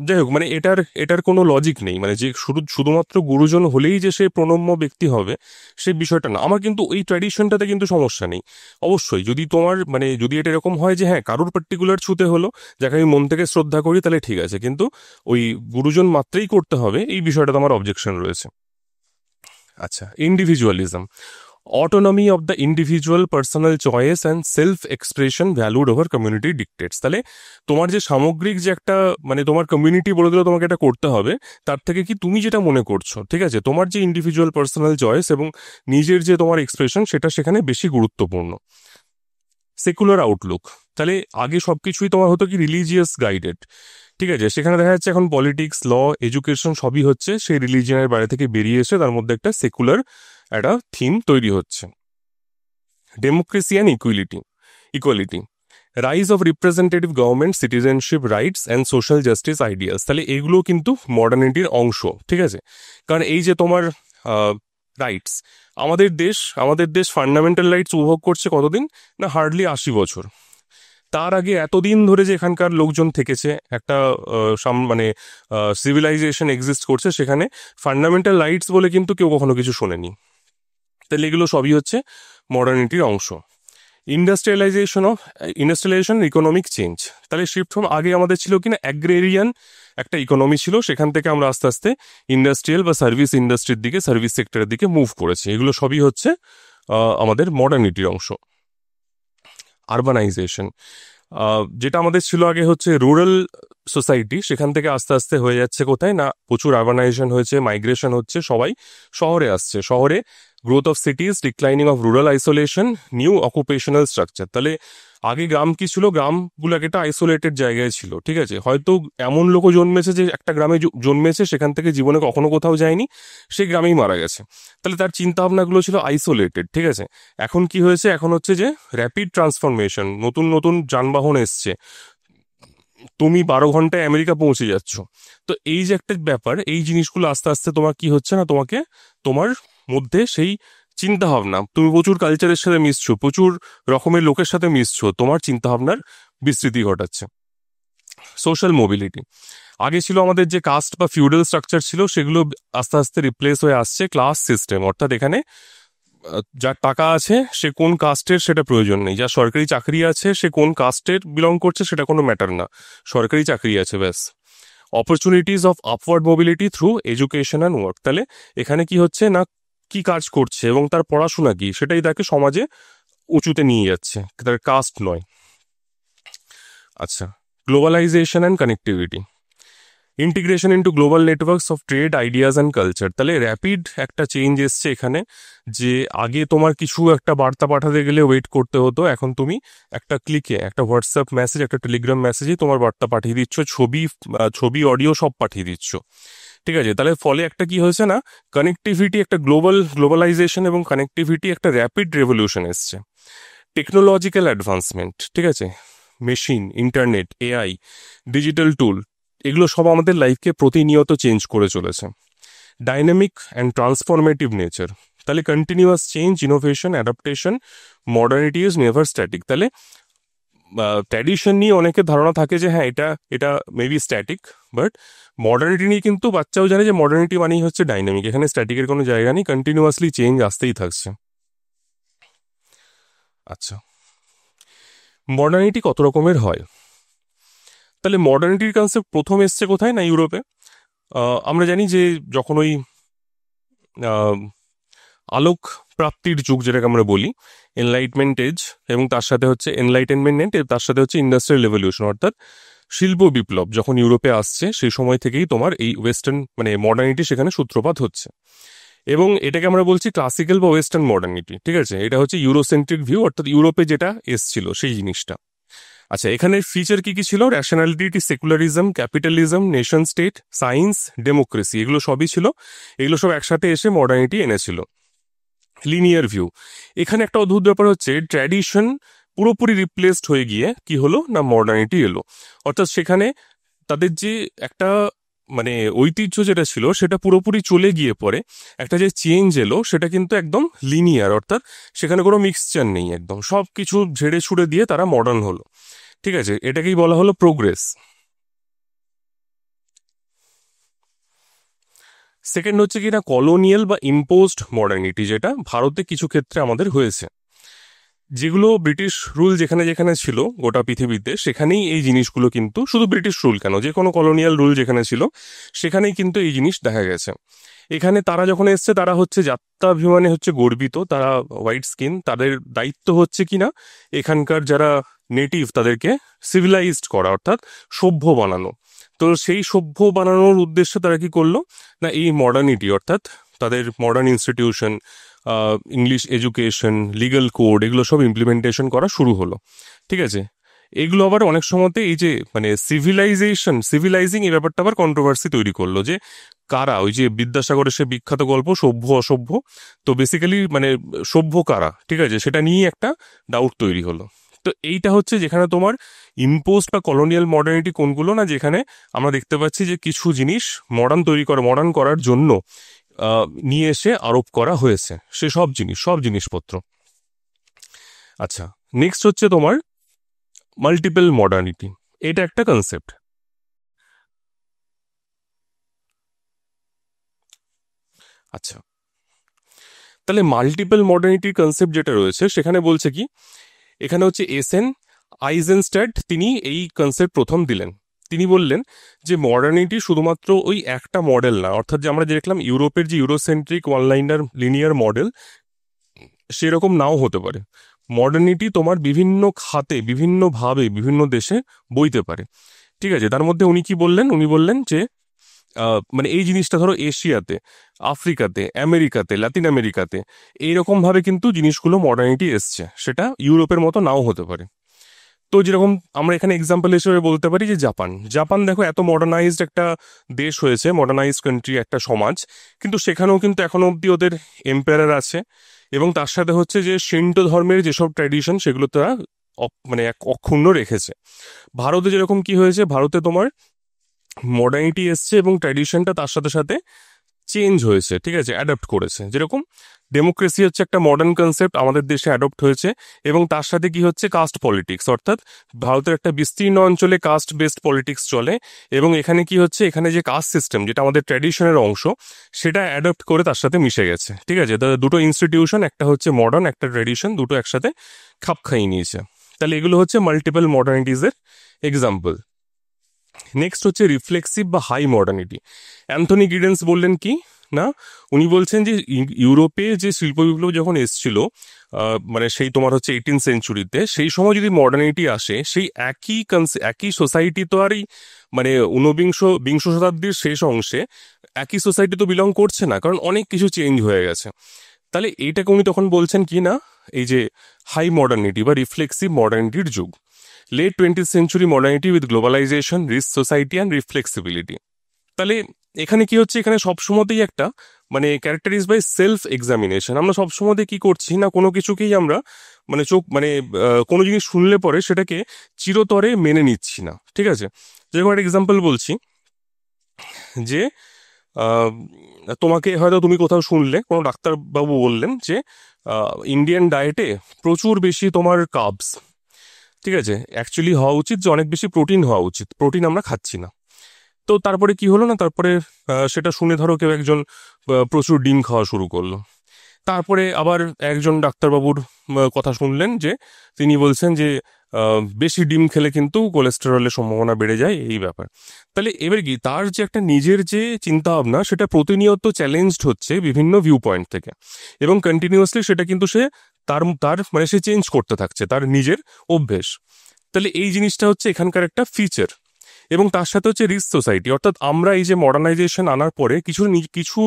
যাই হোক, মানে এটার এটার কোনো লজিক নেই, মানে যে শুধুমাত্র গুরুজন হলেই যে সে প্রণম্য ব্যক্তি হবে সেই বিষয়টা না। আমার কিন্তু ওই ট্র্যাডিশনটাতে কিন্তু সমস্যা নেই। অবশ্যই যদি তোমার মানে যদি এটা এরকম হয় যে হ্যাঁ কারুর পার্টিকুলার ছুতে হলো যাকে আমি মন থেকে শ্রদ্ধা করি, তাহলে ঠিক আছে, কিন্তু ওই গুরুজন মাত্রেই করতে হবে এই বিষয়টাতে আমার অবজেকশন রয়েছে। আচ্ছা, individualism, autonomy of the individual, personal choice and self expression valued over community ডিকটেটস। তাহলে তোমার যে সামগ্রিক যে একটা মানে তোমার কমিউনিটি বলে দিলে তোমাকে এটা করতে হবে, তার থেকে কি তুমি যেটা মনে করছো, ঠিক আছে, তোমার যে ইন্ডিভিজুয়াল পার্সোনাল চয়েস এবং নিজের যে তোমার এক্সপ্রেশন সেটা সেখানে বেশি গুরুত্বপূর্ণ। সেকুলার আউটলুক, তাহলে আগে সবকিছুই তোমার হতো কি রিলিজিয়াস গাইডেড, ঠিক আছে, সেখানে দেখা যাচ্ছে এখন পলিটিক্স, ল, এডুকেশন সবই হচ্ছে সেই রিলিজিয়নের বাইরে থেকে বেরিয়ে এসে তার মধ্যে একটা সেকুলার একটা থিম তৈরি হচ্ছে। Democracy and equality, rise of representative government, citizenship rights and social justice ideas, তাহলে এগুলো কিন্তু মডার্নিটির অংশ, ঠিক আছে। কারণ এই যে তোমার রাইটস, আমাদের দেশ ফান্ডামেন্টাল রাইটস উপভোগ করছে কতদিন না, হার্ডলি 80 বছর। তার আগে এতদিন ধরে যে এখানকার লোকজন থেকেছে একটা মানে সিভিলাইজেশন এক্সিস্ট করছে, সেখানে ফান্ডামেন্টাল রাইটস বলে কিন্তু কেউ কখনো কিছু শোনেনি। তাহলে এগুলো সবই হচ্ছে মডার্নিটির অংশ। ইন্ডাস্ট্রিয়ালাইজেশন, ইকোনমিক চেঞ্জ, তাহলে শিফট ফ্রম, আগে আমাদের ছিল কিনা অ্যাগ্রেরিয়ান একটা ইকোনমি ছিল, সেখান থেকে আমরা আস্তে আস্তে ইন্ডাস্ট্রিয়াল বা সার্ভিস ইন্ডাস্ট্রির দিকে, সার্ভিস সেক্টরের দিকে মুভ করেছি। এগুলো সবই হচ্ছে আমাদের মডার্নিটির অংশ। আরবানাইজেশন, যেটা আমাদের ছিল আগে হচ্ছে রুরাল সোসাইটি, সেখান থেকে আস্তে আস্তে হয়ে যাচ্ছে কোথায় না, প্রচুর আরবানাইজেশন হয়েছে, মাইগ্রেশন হচ্ছে, সবাই শহরে আসছে, শহরে growth of সিটিজ, declining of rural isolation, new occupational structure. তাহলে আগে গ্রাম কি ছিল, গ্রামগুলো একটা আইসোলেটেড জায়গায় ছিল, ঠিক আছে, হয়তো এমন লোকও জন্মেছে যে একটা গ্রামে জন্মেছে, সেখান থেকে জীবনে কখনো কোথাও যায়নি, সেই গ্রামেই মারা গেছে, তাহলে তার চিন্তা ভাবনাগুলো ছিল আইসোলেটেড, ঠিক আছে। এখন কি হয়েছে, এখন হচ্ছে যে র্যাপিড ট্রান্সফরমেশন, নতুন নতুন যানবাহন এসছে, তুমি 12 ঘন্টায় আমেরিকা পৌঁছে যাচ্ছ। তো এই যে একটা ব্যাপার, এই জিনিসগুলো আস্তে আস্তে তোমার কি হচ্ছে না, তোমাকে তোমার মধ্যে সেই চিন্তা ভাবনা, তুমি প্রচুর কালচারের সাথে মিশছো, প্রচুর রকমের লোকের সাথে মিশছো, তোমার চিন্তা ভাবনার বিস্তৃতি ঘটাচ্ছে। সোশ্যাল মোবিলিটি, আগে ছিল আমাদের যে কাস্ট বা ফিউডাল স্ট্রাকচার ছিল, সেগুলো আস্তে আস্তে রিপ্লেস হয়ে আসছে ক্লাস সিস্টেম, অর্থাৎ এখানে যার টাকা আছে সে কোন কাস্টের সেটা প্রয়োজন নেই, যার সরকারি চাকরি আছে সে কোন কাস্টের বিলং করছে সেটা কোনো ম্যাটার না, সরকারি চাকরি আছে ব্যাস। Opportunities of upward mobility through education and work, তাহলে এখানে কি হচ্ছে না, কি কাজ করছে এবং তার পড়াশোনা কি সেটাই তাকে সমাজে উঁচুতে নিয়ে যাচ্ছে, তার কাস্ট নয়। আচ্ছা, globalisation and connectivity, integration into global networks of trade, ideas and culture, তাহলে র্যাপিড একটা চেঞ্জ এসছে এখানে, যে আগে তোমার কিছু একটা বার্তা পাঠাতে গেলে ওয়েট করতে হতো, এখন তুমি একটা ক্লিকে, একটা হোয়াটসঅ্যাপ মেসেজ, একটা টেলিগ্রাম মেসেজে তোমার বার্তা পাঠিয়ে দিচ্ছ, ছবি অডিও সব পাঠিয়ে দিচ্ছ, ঠিক আছে। তাহলে ফলে একটা কি হয়েছে না, কানেক্টিভিটি, একটা গ্লোবালাইজেশন এবং কানেক্টিভিটি, একটা র্যাপিড রেভলিউশন এসছে। টেকনোলজিক্যাল অ্যাডভান্সমেন্ট, ঠিক আছে, machine, internet, AI, digital tool, এগুলো সব আমাদের লাইফকে প্রতিনিয়ত চেঞ্জ করে চলেছে। ডাইনামিক অ্যান্ড ট্রান্সফরমেটিভ নেচার, তাহলে continuous change, innovation, adaptation, modernity is never static. তাহলে ট্র্যাডিশন নিয়ে অনেকের ধারণা থাকে যে হ্যাঁ এটা এটা মেবি স্ট্যাটিক, বাট মডার্নিটি নিয়ে কিন্তু বাচ্চাও জানে যে মডার্নিটি মানেই হচ্ছে ডাইনামিক, এখানে স্ট্যাটিকের কোনো জায়গা নেই, কন্টিনিউয়াসলি চেঞ্জ আসতেই থাকছে। আচ্ছা, মডার্নিটি কত রকমের হয়, তাহলে মডার্নিটির কনসেপ্ট প্রথম এসছে কোথায় না, ইউরোপে। আমরা জানি যে যখন ওই আহ, আলোক প্রাপ্তির যুগ যেটাকে আমরা বলি, এনলাইটমেন্ট এজ, এবং তার সাথে হচ্ছে এনলাইটেনমেন্ট, তার সাথে হচ্ছে ইন্ডাস্ট্রিয়াল রেভলিউশন, অর্থাৎ শিল্প বিপ্লব যখন ইউরোপে আসছে, সেই সময় থেকেই তোমার এই ওয়েস্টার্ন মানে মডার্নিটি সেখানে সূত্রপাত হচ্ছে, এবং এটাকে আমরা বলছি ক্লাসিক্যাল বা ওয়েস্টার্ন মডার্নিটি, ঠিক আছে। এটা হচ্ছে ইউরোসেন্ট্রিক ভিউ, অর্থাৎ ইউরোপে যেটা এসছিল সেই জিনিসটা। আচ্ছা, এখানে ফিচার কি কি ছিল, rationality, secularism, capitalism, nation state, science, democracy, এগুলো সবই ছিল, এগুলো সব একসাথে এসে মডার্নিটি এনেছিল। লিনিয়ার ভিউ, এখানে একটা অদ্ভুত ব্যাপার হচ্ছে ট্র্যাডিশন পুরোপুরি রিপ্লেসড হয়ে গিয়ে কি হলো না, মডার্নিটি এলো, অর্থাৎ সেখানে তাদের যে একটা মানে ঐতিহ্য যেটা ছিল সেটা পুরোপুরি চলে গিয়ে পরে একটা যে চেঞ্জ এলো সেটা কিন্তু একদম লিনিয়ার, অর্থাৎ সেখানে কোনো মিক্সচার নেই, একদম সব কিছু ঝেড়ে ছুড়ে দিয়ে তারা মডার্ন হলো, ঠিক আছে, এটাকেই বলা হলো প্রোগ্রেস। সেকেন্ড হচ্ছে কি না কলোনিয়াল বা ইম্পোজড মডার্নিটি, যেটা ভারতে কিছু ক্ষেত্রে আমাদের হয়েছে। যেগুলো ব্রিটিশ রুল যেখানে যেখানে ছিল গোটা পৃথিবীতে, সেখানেই এই জিনিসগুলো কিন্তু, শুধু ব্রিটিশ রুল কেন, যে কোনো কলোনিয়াল রুল যেখানে ছিল সেখানেই কিন্তু এই জিনিস দেখা গেছে। এখানে তারা যখন এসছে তারা হচ্ছে জাত্যাভিমানে হচ্ছে গর্বিত, তারা হোয়াইট স্কিন, তাদের দায়িত্ব হচ্ছে কিনা এখানকার যারা নেটিভ তাদেরকে সিভিলাইজড করা, অর্থাৎ সভ্য বানানো। তো সেই সভ্য বানানোর উদ্দেশ্যে তারা কি করলো না, এই মডার্নিটি অর্থাৎ তাদের modern institution, English education, legal code, এগুলো সব ইমপ্লিমেন্টেশন করা শুরু হলো। ঠিক আছে, এগুলো আবার অনেক সময়তে এই যে মানে সিভিলাইজিং এই ব্যাপারটা আবার কন্ট্রোভার্সি তৈরি করলো, যে কারা, ওই যে বিদ্যাসাগরের সে বিখ্যাত গল্প সভ্য অসভ্য, তো বেসিক্যালি মানে সভ্য কারা, ঠিক আছে, সেটা নিয়েই একটা ডাউট তৈরি হলো। তো এইটা হচ্ছে যেখানে তোমার ইম্পোস্ট বা কলোনিয়াল মডার্নিটি কোনগুলো না, যেখানে আমরা দেখতে পাচ্ছি যে কিছু জিনিস মডার্ন করার জন্য নিয়ে এসে আরোপ করা হয়েছে, সে সব জিনিসপত্র। আচ্ছা, নেক্সট হচ্ছে তোমার মাল্টিপল মডার্নিটি। এটা একটা কনসেপ্ট। আচ্ছা, তাহলে মাল্টিপল মডার্নিটির কনসেপ্ট যেটা রয়েছে সেখানে বলছে কি, এখানে হচ্ছে এসএন আইজেনস্ট্যাড, তিনি এই কনসেপ্ট প্রথম দিলেন। তিনি বললেন যে মডার্নিটি শুধুমাত্র ওই একটা মডেল না, অর্থাৎ যে আমরা যে দেখলাম ইউরোপের যে Eurocentric one liner linear model, সেরকম নাও হতে পারে। মডার্নিটি তোমার বিভিন্ন খাতে, বিভিন্নভাবে, বিভিন্ন দেশে বইতে পারে। ঠিক আছে, তার মধ্যে উনি কি বললেন, উনি বললেন যে মানে এই জিনিসটা ধরো এশিয়াতে, আফ্রিকাতে, আমেরিকাতে, লাতিন আমেরিকাতে এইরকম ভাবে কিন্তু জিনিসগুলো মডার্নিটি এসছে, সেটা ইউরোপের মতো নাও হতে পারে। তো যেরকম আমরা এখানে এক্সাম্পল হিসেবে বলতে পারি যে জাপান, জাপান দেখো এত মডার্নাইজড একটা দেশ হয়েছে, মডার্নাইজড কান্ট্রি, একটা সমাজ, কিন্তু সেখানেও কিন্তু এখনো অব্দি ওদের এম্পায়ার আছে, এবং তার সাথে হচ্ছে যে শিন্টো ধর্মের যেসব ট্র্যাডিশন সেগুলো তারা মানে এক অক্ষুণ্ণ রেখেছে। ভারতে যেরকম কি হয়েছে, ভারতে তোমার মডার্নিটি এসছে এবং ট্র্যাডিশনটা তার সাথে সাথে চেঞ্জ হয়েছে, ঠিক আছে, অ্যাডাপ্ট করেছে। যেরকম ডেমোক্রেসি হচ্ছে একটা মডার্ন কনসেপ্ট, আমাদের দেশে অ্যাডপ্ট হয়েছে, এবং তার সাথে কি হচ্ছে কাস্ট পলিটিক্স, অর্থাৎ ভারতের একটা বিস্তীর্ণ অঞ্চলে কাস্ট বেসড পলিটিক্স চলে, এবং এখানে কি হচ্ছে, এখানে যে কাস্ট সিস্টেম যেটা আমাদের ট্র্যাডিশনের অংশ, সেটা অ্যাডপ্ট করে তার সাথে মিশে গেছে। ঠিক আছে, দুটো ইনস্টিটিউশন, একটা হচ্ছে মডার্ন, একটা ট্র্যাডিশন, দুটো একসাথে খাপ খাইয়ে নিয়েছে। তাহলে এগুলো হচ্ছে মাল্টিপল মডার্নিটিজের এক্সাম্পল। নেক্সট হচ্ছে রিফ্লেক্সিভ বা হাই মডার্নিটি। অ্যান্থনি গিডেন্স বললেন কি না, উনি বলছেন যে ইউরোপে যে শিল্প বিপ্লব যখন এসছিল, মানে সেই তোমার হচ্ছে 18 সেঞ্চুরিতে, সেই সময় যদি মডার্নিটি আসে, সেই একই সোসাইটি তো আর মানে বিংশ শতাব্দীর শেষ অংশে একই সোসাইটি তো বিলং করছে না, কারণ অনেক কিছু চেঞ্জ হয়ে গেছে। তাহলে এইটাকে উনি তখন বলছেন কি না, এই যে হাই মডার্নিটি বা রিফ্লেক্সিভ মডার্নিটির যুগ, late 20th century modernity with globalization, risk society and reflexibility. তাহলে এখানে কি হচ্ছে, এখানে সবসময়তেই একটা মানে ক্যারেক্টারাইজ বাই সেলফ এক্সামিনেশন। আমরা সবসময়তে কি করছি না, কোনো কিছুকেই আমরা মানে কোনো জিনিস শুনলে পরে সেটাকে চিরতরে মেনে নিচ্ছি না। ঠিক আছে, যেরকম একটা এক্সাম্পল বলছি, যে আহ, তোমাকে হয়তো তুমি কোথাও শুনলে, কোনো ডাক্তারবাবু বললেন যে ইন্ডিয়ান ডায়েটে প্রচুর বেশি তোমার কার্বস, ঠিক আছে, অ্যাকচুয়ালি হওয়া উচিত যে অনেক বেশি প্রোটিন হওয়া উচিত, প্রোটিন আমরা খাচ্ছি না। তো তারপরে কি হলো না, তারপরে সেটা শুনে ধরো কেউ একজন প্রচুর ডিম খাওয়া শুরু করলো। তারপরে আবার একজন ডাক্তারবাবুর কথা শুনলেন যে তিনি বলছেন যে বেশি ডিম খেলে কিন্তু কোলেস্টেরলের সম্ভাবনা বেড়ে যায়, এই ব্যাপার। তাহলে এবার কি, তার যে একটা নিজের যে চিন্তা ভাবনা, সেটা প্রতিনিয়ত চ্যালেঞ্জড হচ্ছে বিভিন্ন ভিউ পয়েন্ট থেকে, এবং কন্টিনিউয়াসলি সেটা কিন্তু সে তার তার মানে সে চেঞ্জ করতে থাকছে তার নিজের অভ্যেস। তাহলে এই জিনিসটা হচ্ছে এখানকার একটা ফিচার। এবং তার সাথে হচ্ছে রিস্ক সোসাইটি, অর্থাৎ আমরা এই যে মডার্নাইজেশন আনার পরে কিছু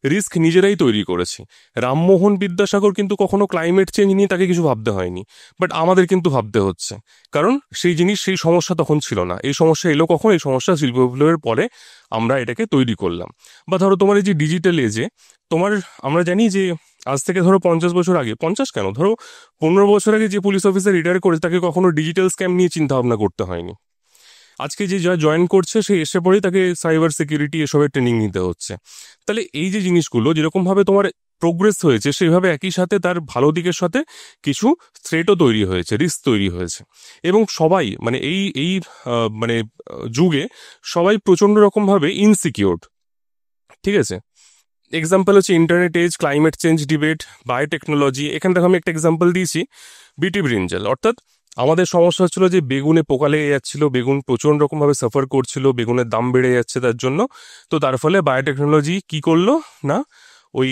রিস্ক নিজেরাই তৈরি করেছি। রামমোহন বিদ্যাসাগর কিন্তু কখনো ক্লাইমেট চেঞ্জ নিয়ে তাকে কিছু ভাবতে হয়নি, বাট আমাদের কিন্তু ভাবতে হচ্ছে, কারণ সেই সমস্যা তখন ছিল না। এই সমস্যা এলো কখন, এই সমস্যা শিল্প বিপ্লবের পরে আমরা এটাকে তৈরি করলাম। বা ধরো তোমার এই যে ডিজিটাল এজে, তোমার আমরা জানি যে আজ থেকে ধরো 50 বছর আগে, 50 কেন, ধরো 15 বছর আগে যে পুলিশ অফিসার রিটায়ার করেছে, তাকে কখনো ডিজিটাল স্ক্যাম নিয়ে চিন্তা ভাবনা করতে হয়নি। আজকে যে যা জয়েন করছে, সে এসে পরেই তাকে সাইবার সিকিউরিটি এসবের ট্রেনিং নিতে হচ্ছে। তাহলে এই যে জিনিসগুলো যেরকম ভাবে তোমার প্রোগ্রেস হয়েছে, সেইভাবে একই সাথে তার ভালো দিকের সাথে কিছু থ্রেটও তৈরি হয়েছে, রিস্ক তৈরি হয়েছে। এবং সবাই মানে এই মানে যুগে সবাই প্রচন্ড রকম ভাবে ইনসিকিউরড। ঠিক আছে, এক্সাম্পল হচ্ছে internet age, climate change debate, biotechnology. এখানে দেখো আমি একটা এক্সাম্পল দিয়েছি, বিটি ব্রিঞ্জাল। অর্থাৎ আমাদের সমস্যা হচ্ছিল যে বেগুনে পোকা লেগে যাচ্ছিল, বেগুন প্রচুর রকমভাবে সাফার করছিল, বেগুনের দাম বেড়ে যাচ্ছে তার জন্য। তো তার ফলে বায়োটেকনোলজি কি করলো না, ওই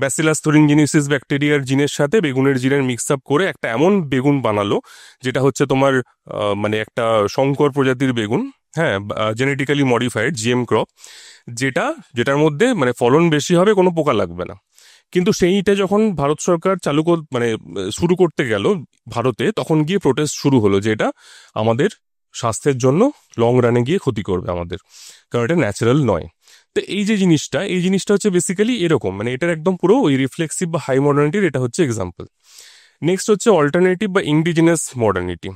ব্যাসিলাস থুরিনজিনিসিস ব্যাকটেরিয়ার জিনের সাথে বেগুনের জিনের মিক্স আপ করে একটা এমন বেগুন বানালো যেটা হচ্ছে তোমার মানে একটা সংকর প্রজাতির বেগুন, হ্যাঁ, জেনেটিক্যালি মডিফাইড জিএম ক্রপ, যেটার মধ্যে মানে ফলন বেশি হবে, কোনো পোকা লাগবে না। কিন্তু সেইটা যখন ভারত সরকার মানে শুরু করতে গেল ভারতে, তখন গিয়ে প্রোটেস্ট শুরু হলো যে এটা আমাদের স্বাস্থ্যের জন্য লং রানে গিয়ে ক্ষতি করবে আমাদের, কারণ এটা ন্যাচারাল নয়। তো এই জিনিসটা হচ্ছে বেসিক্যালি এরকম, মানে এটার একদম পুরো ওই রিফ্লেক্সিভ বা হাই মডার্নিটির এটা হচ্ছে এক্সাম্পল। নেক্সট হচ্ছে অল্টারনেটিভ বা indigenous modernity.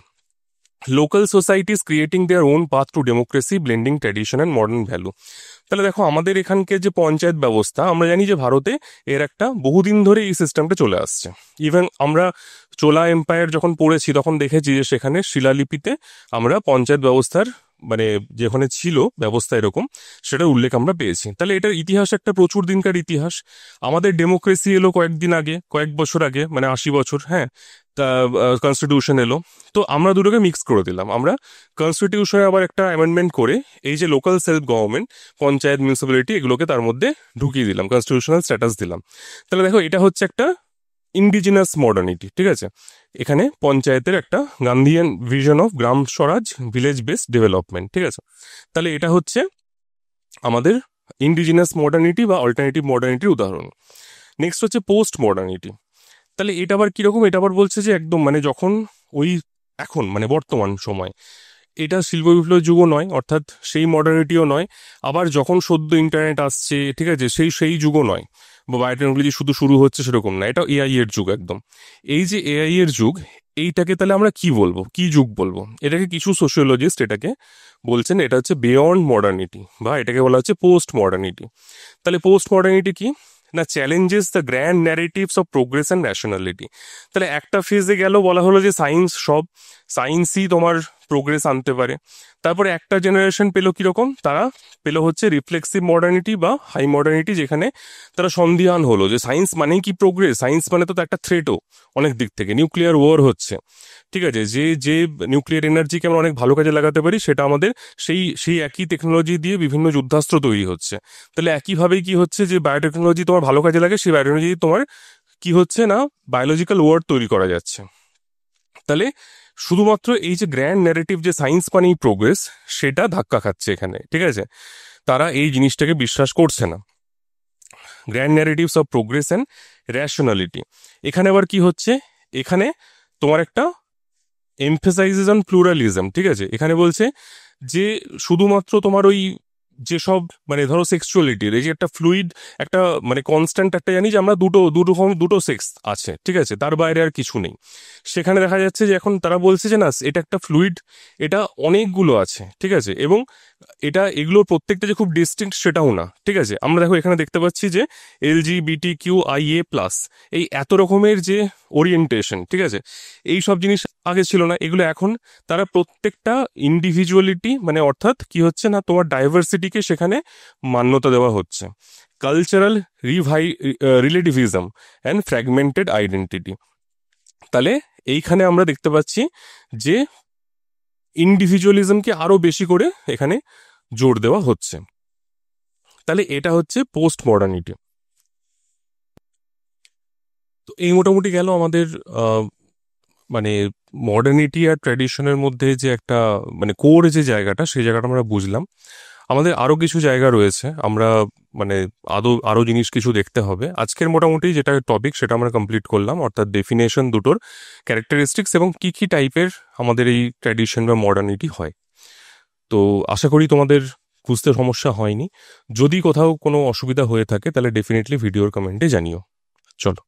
Local societies creating their own path to democracy, blending tradition and modern value. তাহলে দেখো আমাদের এখানকার যে পঞ্চায়েত ব্যবস্থা, আমরা জানি যে ভারতে এর একটা বহুদিন ধরে এই সিস্টেমটা চলে আসছে। ইভেন আমরা চোলা এম্পায়ার যখন পড়েছি তখন দেখেছি যে সেখানে শিলালিপিতে আমরা পঞ্চায়েত ব্যবস্থার মানে যেখানে ছিল ব্যবস্থা এরকম, সেটার উল্লেখ আমরা পেয়েছি। তাহলে এটার ইতিহাস একটা প্রচুর দিনকার ইতিহাস। আমাদের ডেমোক্রেসি এলো কয়েক বছর আগে, মানে 80 বছর, হ্যাঁ, তা কনস্টিটিউশন এলো। তো আমরা দুটোকে মিক্স করে দিলাম, আমরা কনস্টিটিউশনে আবার একটা অ্যামেন্ডমেন্ট করে এই যে local self government, panchayat, municipality, এগুলোকে তার মধ্যে ঢুকিয়ে দিলাম, কনস্টিটিউশনাল স্ট্যাটাস দিলাম। তাহলে দেখো এটা হচ্ছে একটা ইন্ডিজিনাস মডার্নিটি, ঠিক আছে। এখানে পঞ্চায়েতের একটা Gandhian vision of gram Swaraj, village based development, ঠিক আছে। তাহলে এটা হচ্ছে আমাদের ইন্ডিজিনাস মডার্নিটি বা অল্টারনেটিভ মডার্নিটির উদাহরণ। নেক্সট হচ্ছে পোস্ট মডার্নিটি। তাহলে এটা আবার কিরকম, এটা আবার বলছে যে একদম মানে যখন ওই এখন মানে বর্তমান সময়, এটা শিল্প বিপ্লবের যুগও নয়, অর্থাৎ সেই মডার্নিটিও নয়, আবার যখন সদ্য ইন্টারনেট আসছে, ঠিক আছে, সেই যুগও নয়, বা বায়োটেকনোলজি শুধু শুরু হচ্ছে সেরকম না, এটা এআই এর যুগ একদম। এই যে এআই এর যুগ, এইটাকে তাহলে আমরা কি বলবো, কি যুগ বলবো? এটাকে কিছু সোশিওলজিস্ট এটাকে বলছেন এটা হচ্ছে বিয়ন্ড মডার্নিটি, বা এটাকে বলা হচ্ছে পোস্ট মডার্নিটি। তাহলে পোস্ট মডার্নিটি কি না, challenges the grand narratives of progress and nationality. তাহলে একটা ফেজে গেল বলা হলো যে সায়েন্সই তোমার প্রোগ্রেস আনতে পারে। তারপরে একটা জেনারেশন পেলো কিরকম, তারা পেলো হচ্ছে রিফ্লেক্সিভ মডার্নিটি বা হাই মডার্নিটি, যেখানে তারা সন্দিহান হলো যে সায়েন্স মানেই কি প্রোগ্রেস, সায়েন্স মানে তো একটা থ্রেটও অনেক দিক থেকে, নিউক্লিয়ার ওয়ার হচ্ছে, ঠিক আছে, যে নিউক্লিয়ার এনার্জিকে আমরা অনেক ভালো কাজে লাগাতে পারি, সেটা আমাদের সেই একই টেকনোলজি দিয়ে বিভিন্ন যুদ্ধাস্ত্র তৈরি হচ্ছে। তাহলে একইভাবেই কি হচ্ছে, যে বায়োটেকনোলজি তোমার ভালো কাজে লাগে, সেই বায়োটেকনোলজি তোমার কি হচ্ছে না, বায়োলজিক্যাল ওয়ার তৈরি করা যাচ্ছে। তাহলে শুধুমাত্র এই যে গ্র্যান্ড ন্যারেটিভ যে সায়েন্স মানেই প্রোগ্রেস, সেটা ধাক্কা খাচ্ছে এখানে, ঠিক আছে। তারা এই জিনিসটাকে বিশ্বাস করছে না, grand narratives of progress and rationality. এখানে আবার কি হচ্ছে, এখানে তোমার একটা এমফেসাইজেস অন প্লুরালিজম, ঠিক আছে। এখানে বলছে যে শুধুমাত্র তোমার ওই যেসব মানে ধরো সেক্সুয়ালিটির এই যে একটা ফ্লুইড, একটা মানে কনস্ট্যান্ট একটা জানি যে আমরা দুটো সেক্স আছে, ঠিক আছে, তার বাইরে আর কিছু নেই। সেখানে দেখা যাচ্ছে যে এখন তারা বলছে যে না, এটা একটা ফ্লুইড, এটা অনেকগুলো আছে, ঠিক আছে, এবং এগুলোর প্রত্যেকটা যে খুব ডিস্টিংক্ট সেটাও না, ঠিক আছে। আমরা দেখো এখানে দেখতে পাচ্ছি যে LGBTQIA+, এই এত রকমের যে ওরিয়েন্টেশন, ঠিক আছে, এই সব জিনিস আগে ছিল না, এগুলো এখন তারা প্রত্যেকটা ইন্ডিভিজুয়ালিটি, মানে অর্থাৎ কি হচ্ছে না, তোমার ডাইভার্সিটিকে সেখানে মান্যতা দেওয়া হচ্ছে। Cultural relativism and fragmented identity. তাহলে এইখানে আমরা দেখতে পাচ্ছি যে ইন্ডিভিজুয়ালিজমকে আরো বেশি করে এখানে জোর দেওয়া হচ্ছে। তাহলে এটা হচ্ছে পোস্ট মডার্নিটি। তো এই মোটামুটি গেল আমাদের মানে মডার্নিটি আর ট্র্যাডিশনের মধ্যে যে একটা মানে কোর যে জায়গাটা, সেই জায়গাটা আমরা বুঝলাম। আমাদের আরো কিছু জায়গা রয়েছে, আমরা মানে আরো জিনিস কিছু দেখতে হবে। আজকের মোটামুটি যেটা টপিক সেটা আমরা কমপ্লিট করলাম, অর্থাৎ ডেফিনেশন দুটোর, ক্যারেক্টারিস্টিক্স, এবং কি কি টাইপের আমাদের এই ট্র্যাডিশন বা মডার্নিটি হয়। তো আশা করি তোমাদের বুঝতে সমস্যা হয়নি। যদি কোথাও কোনো অসুবিধা হয়ে থাকে তাহলে ডেফিনেটলি ভিডিওর কমেন্টে জানিও। চলো।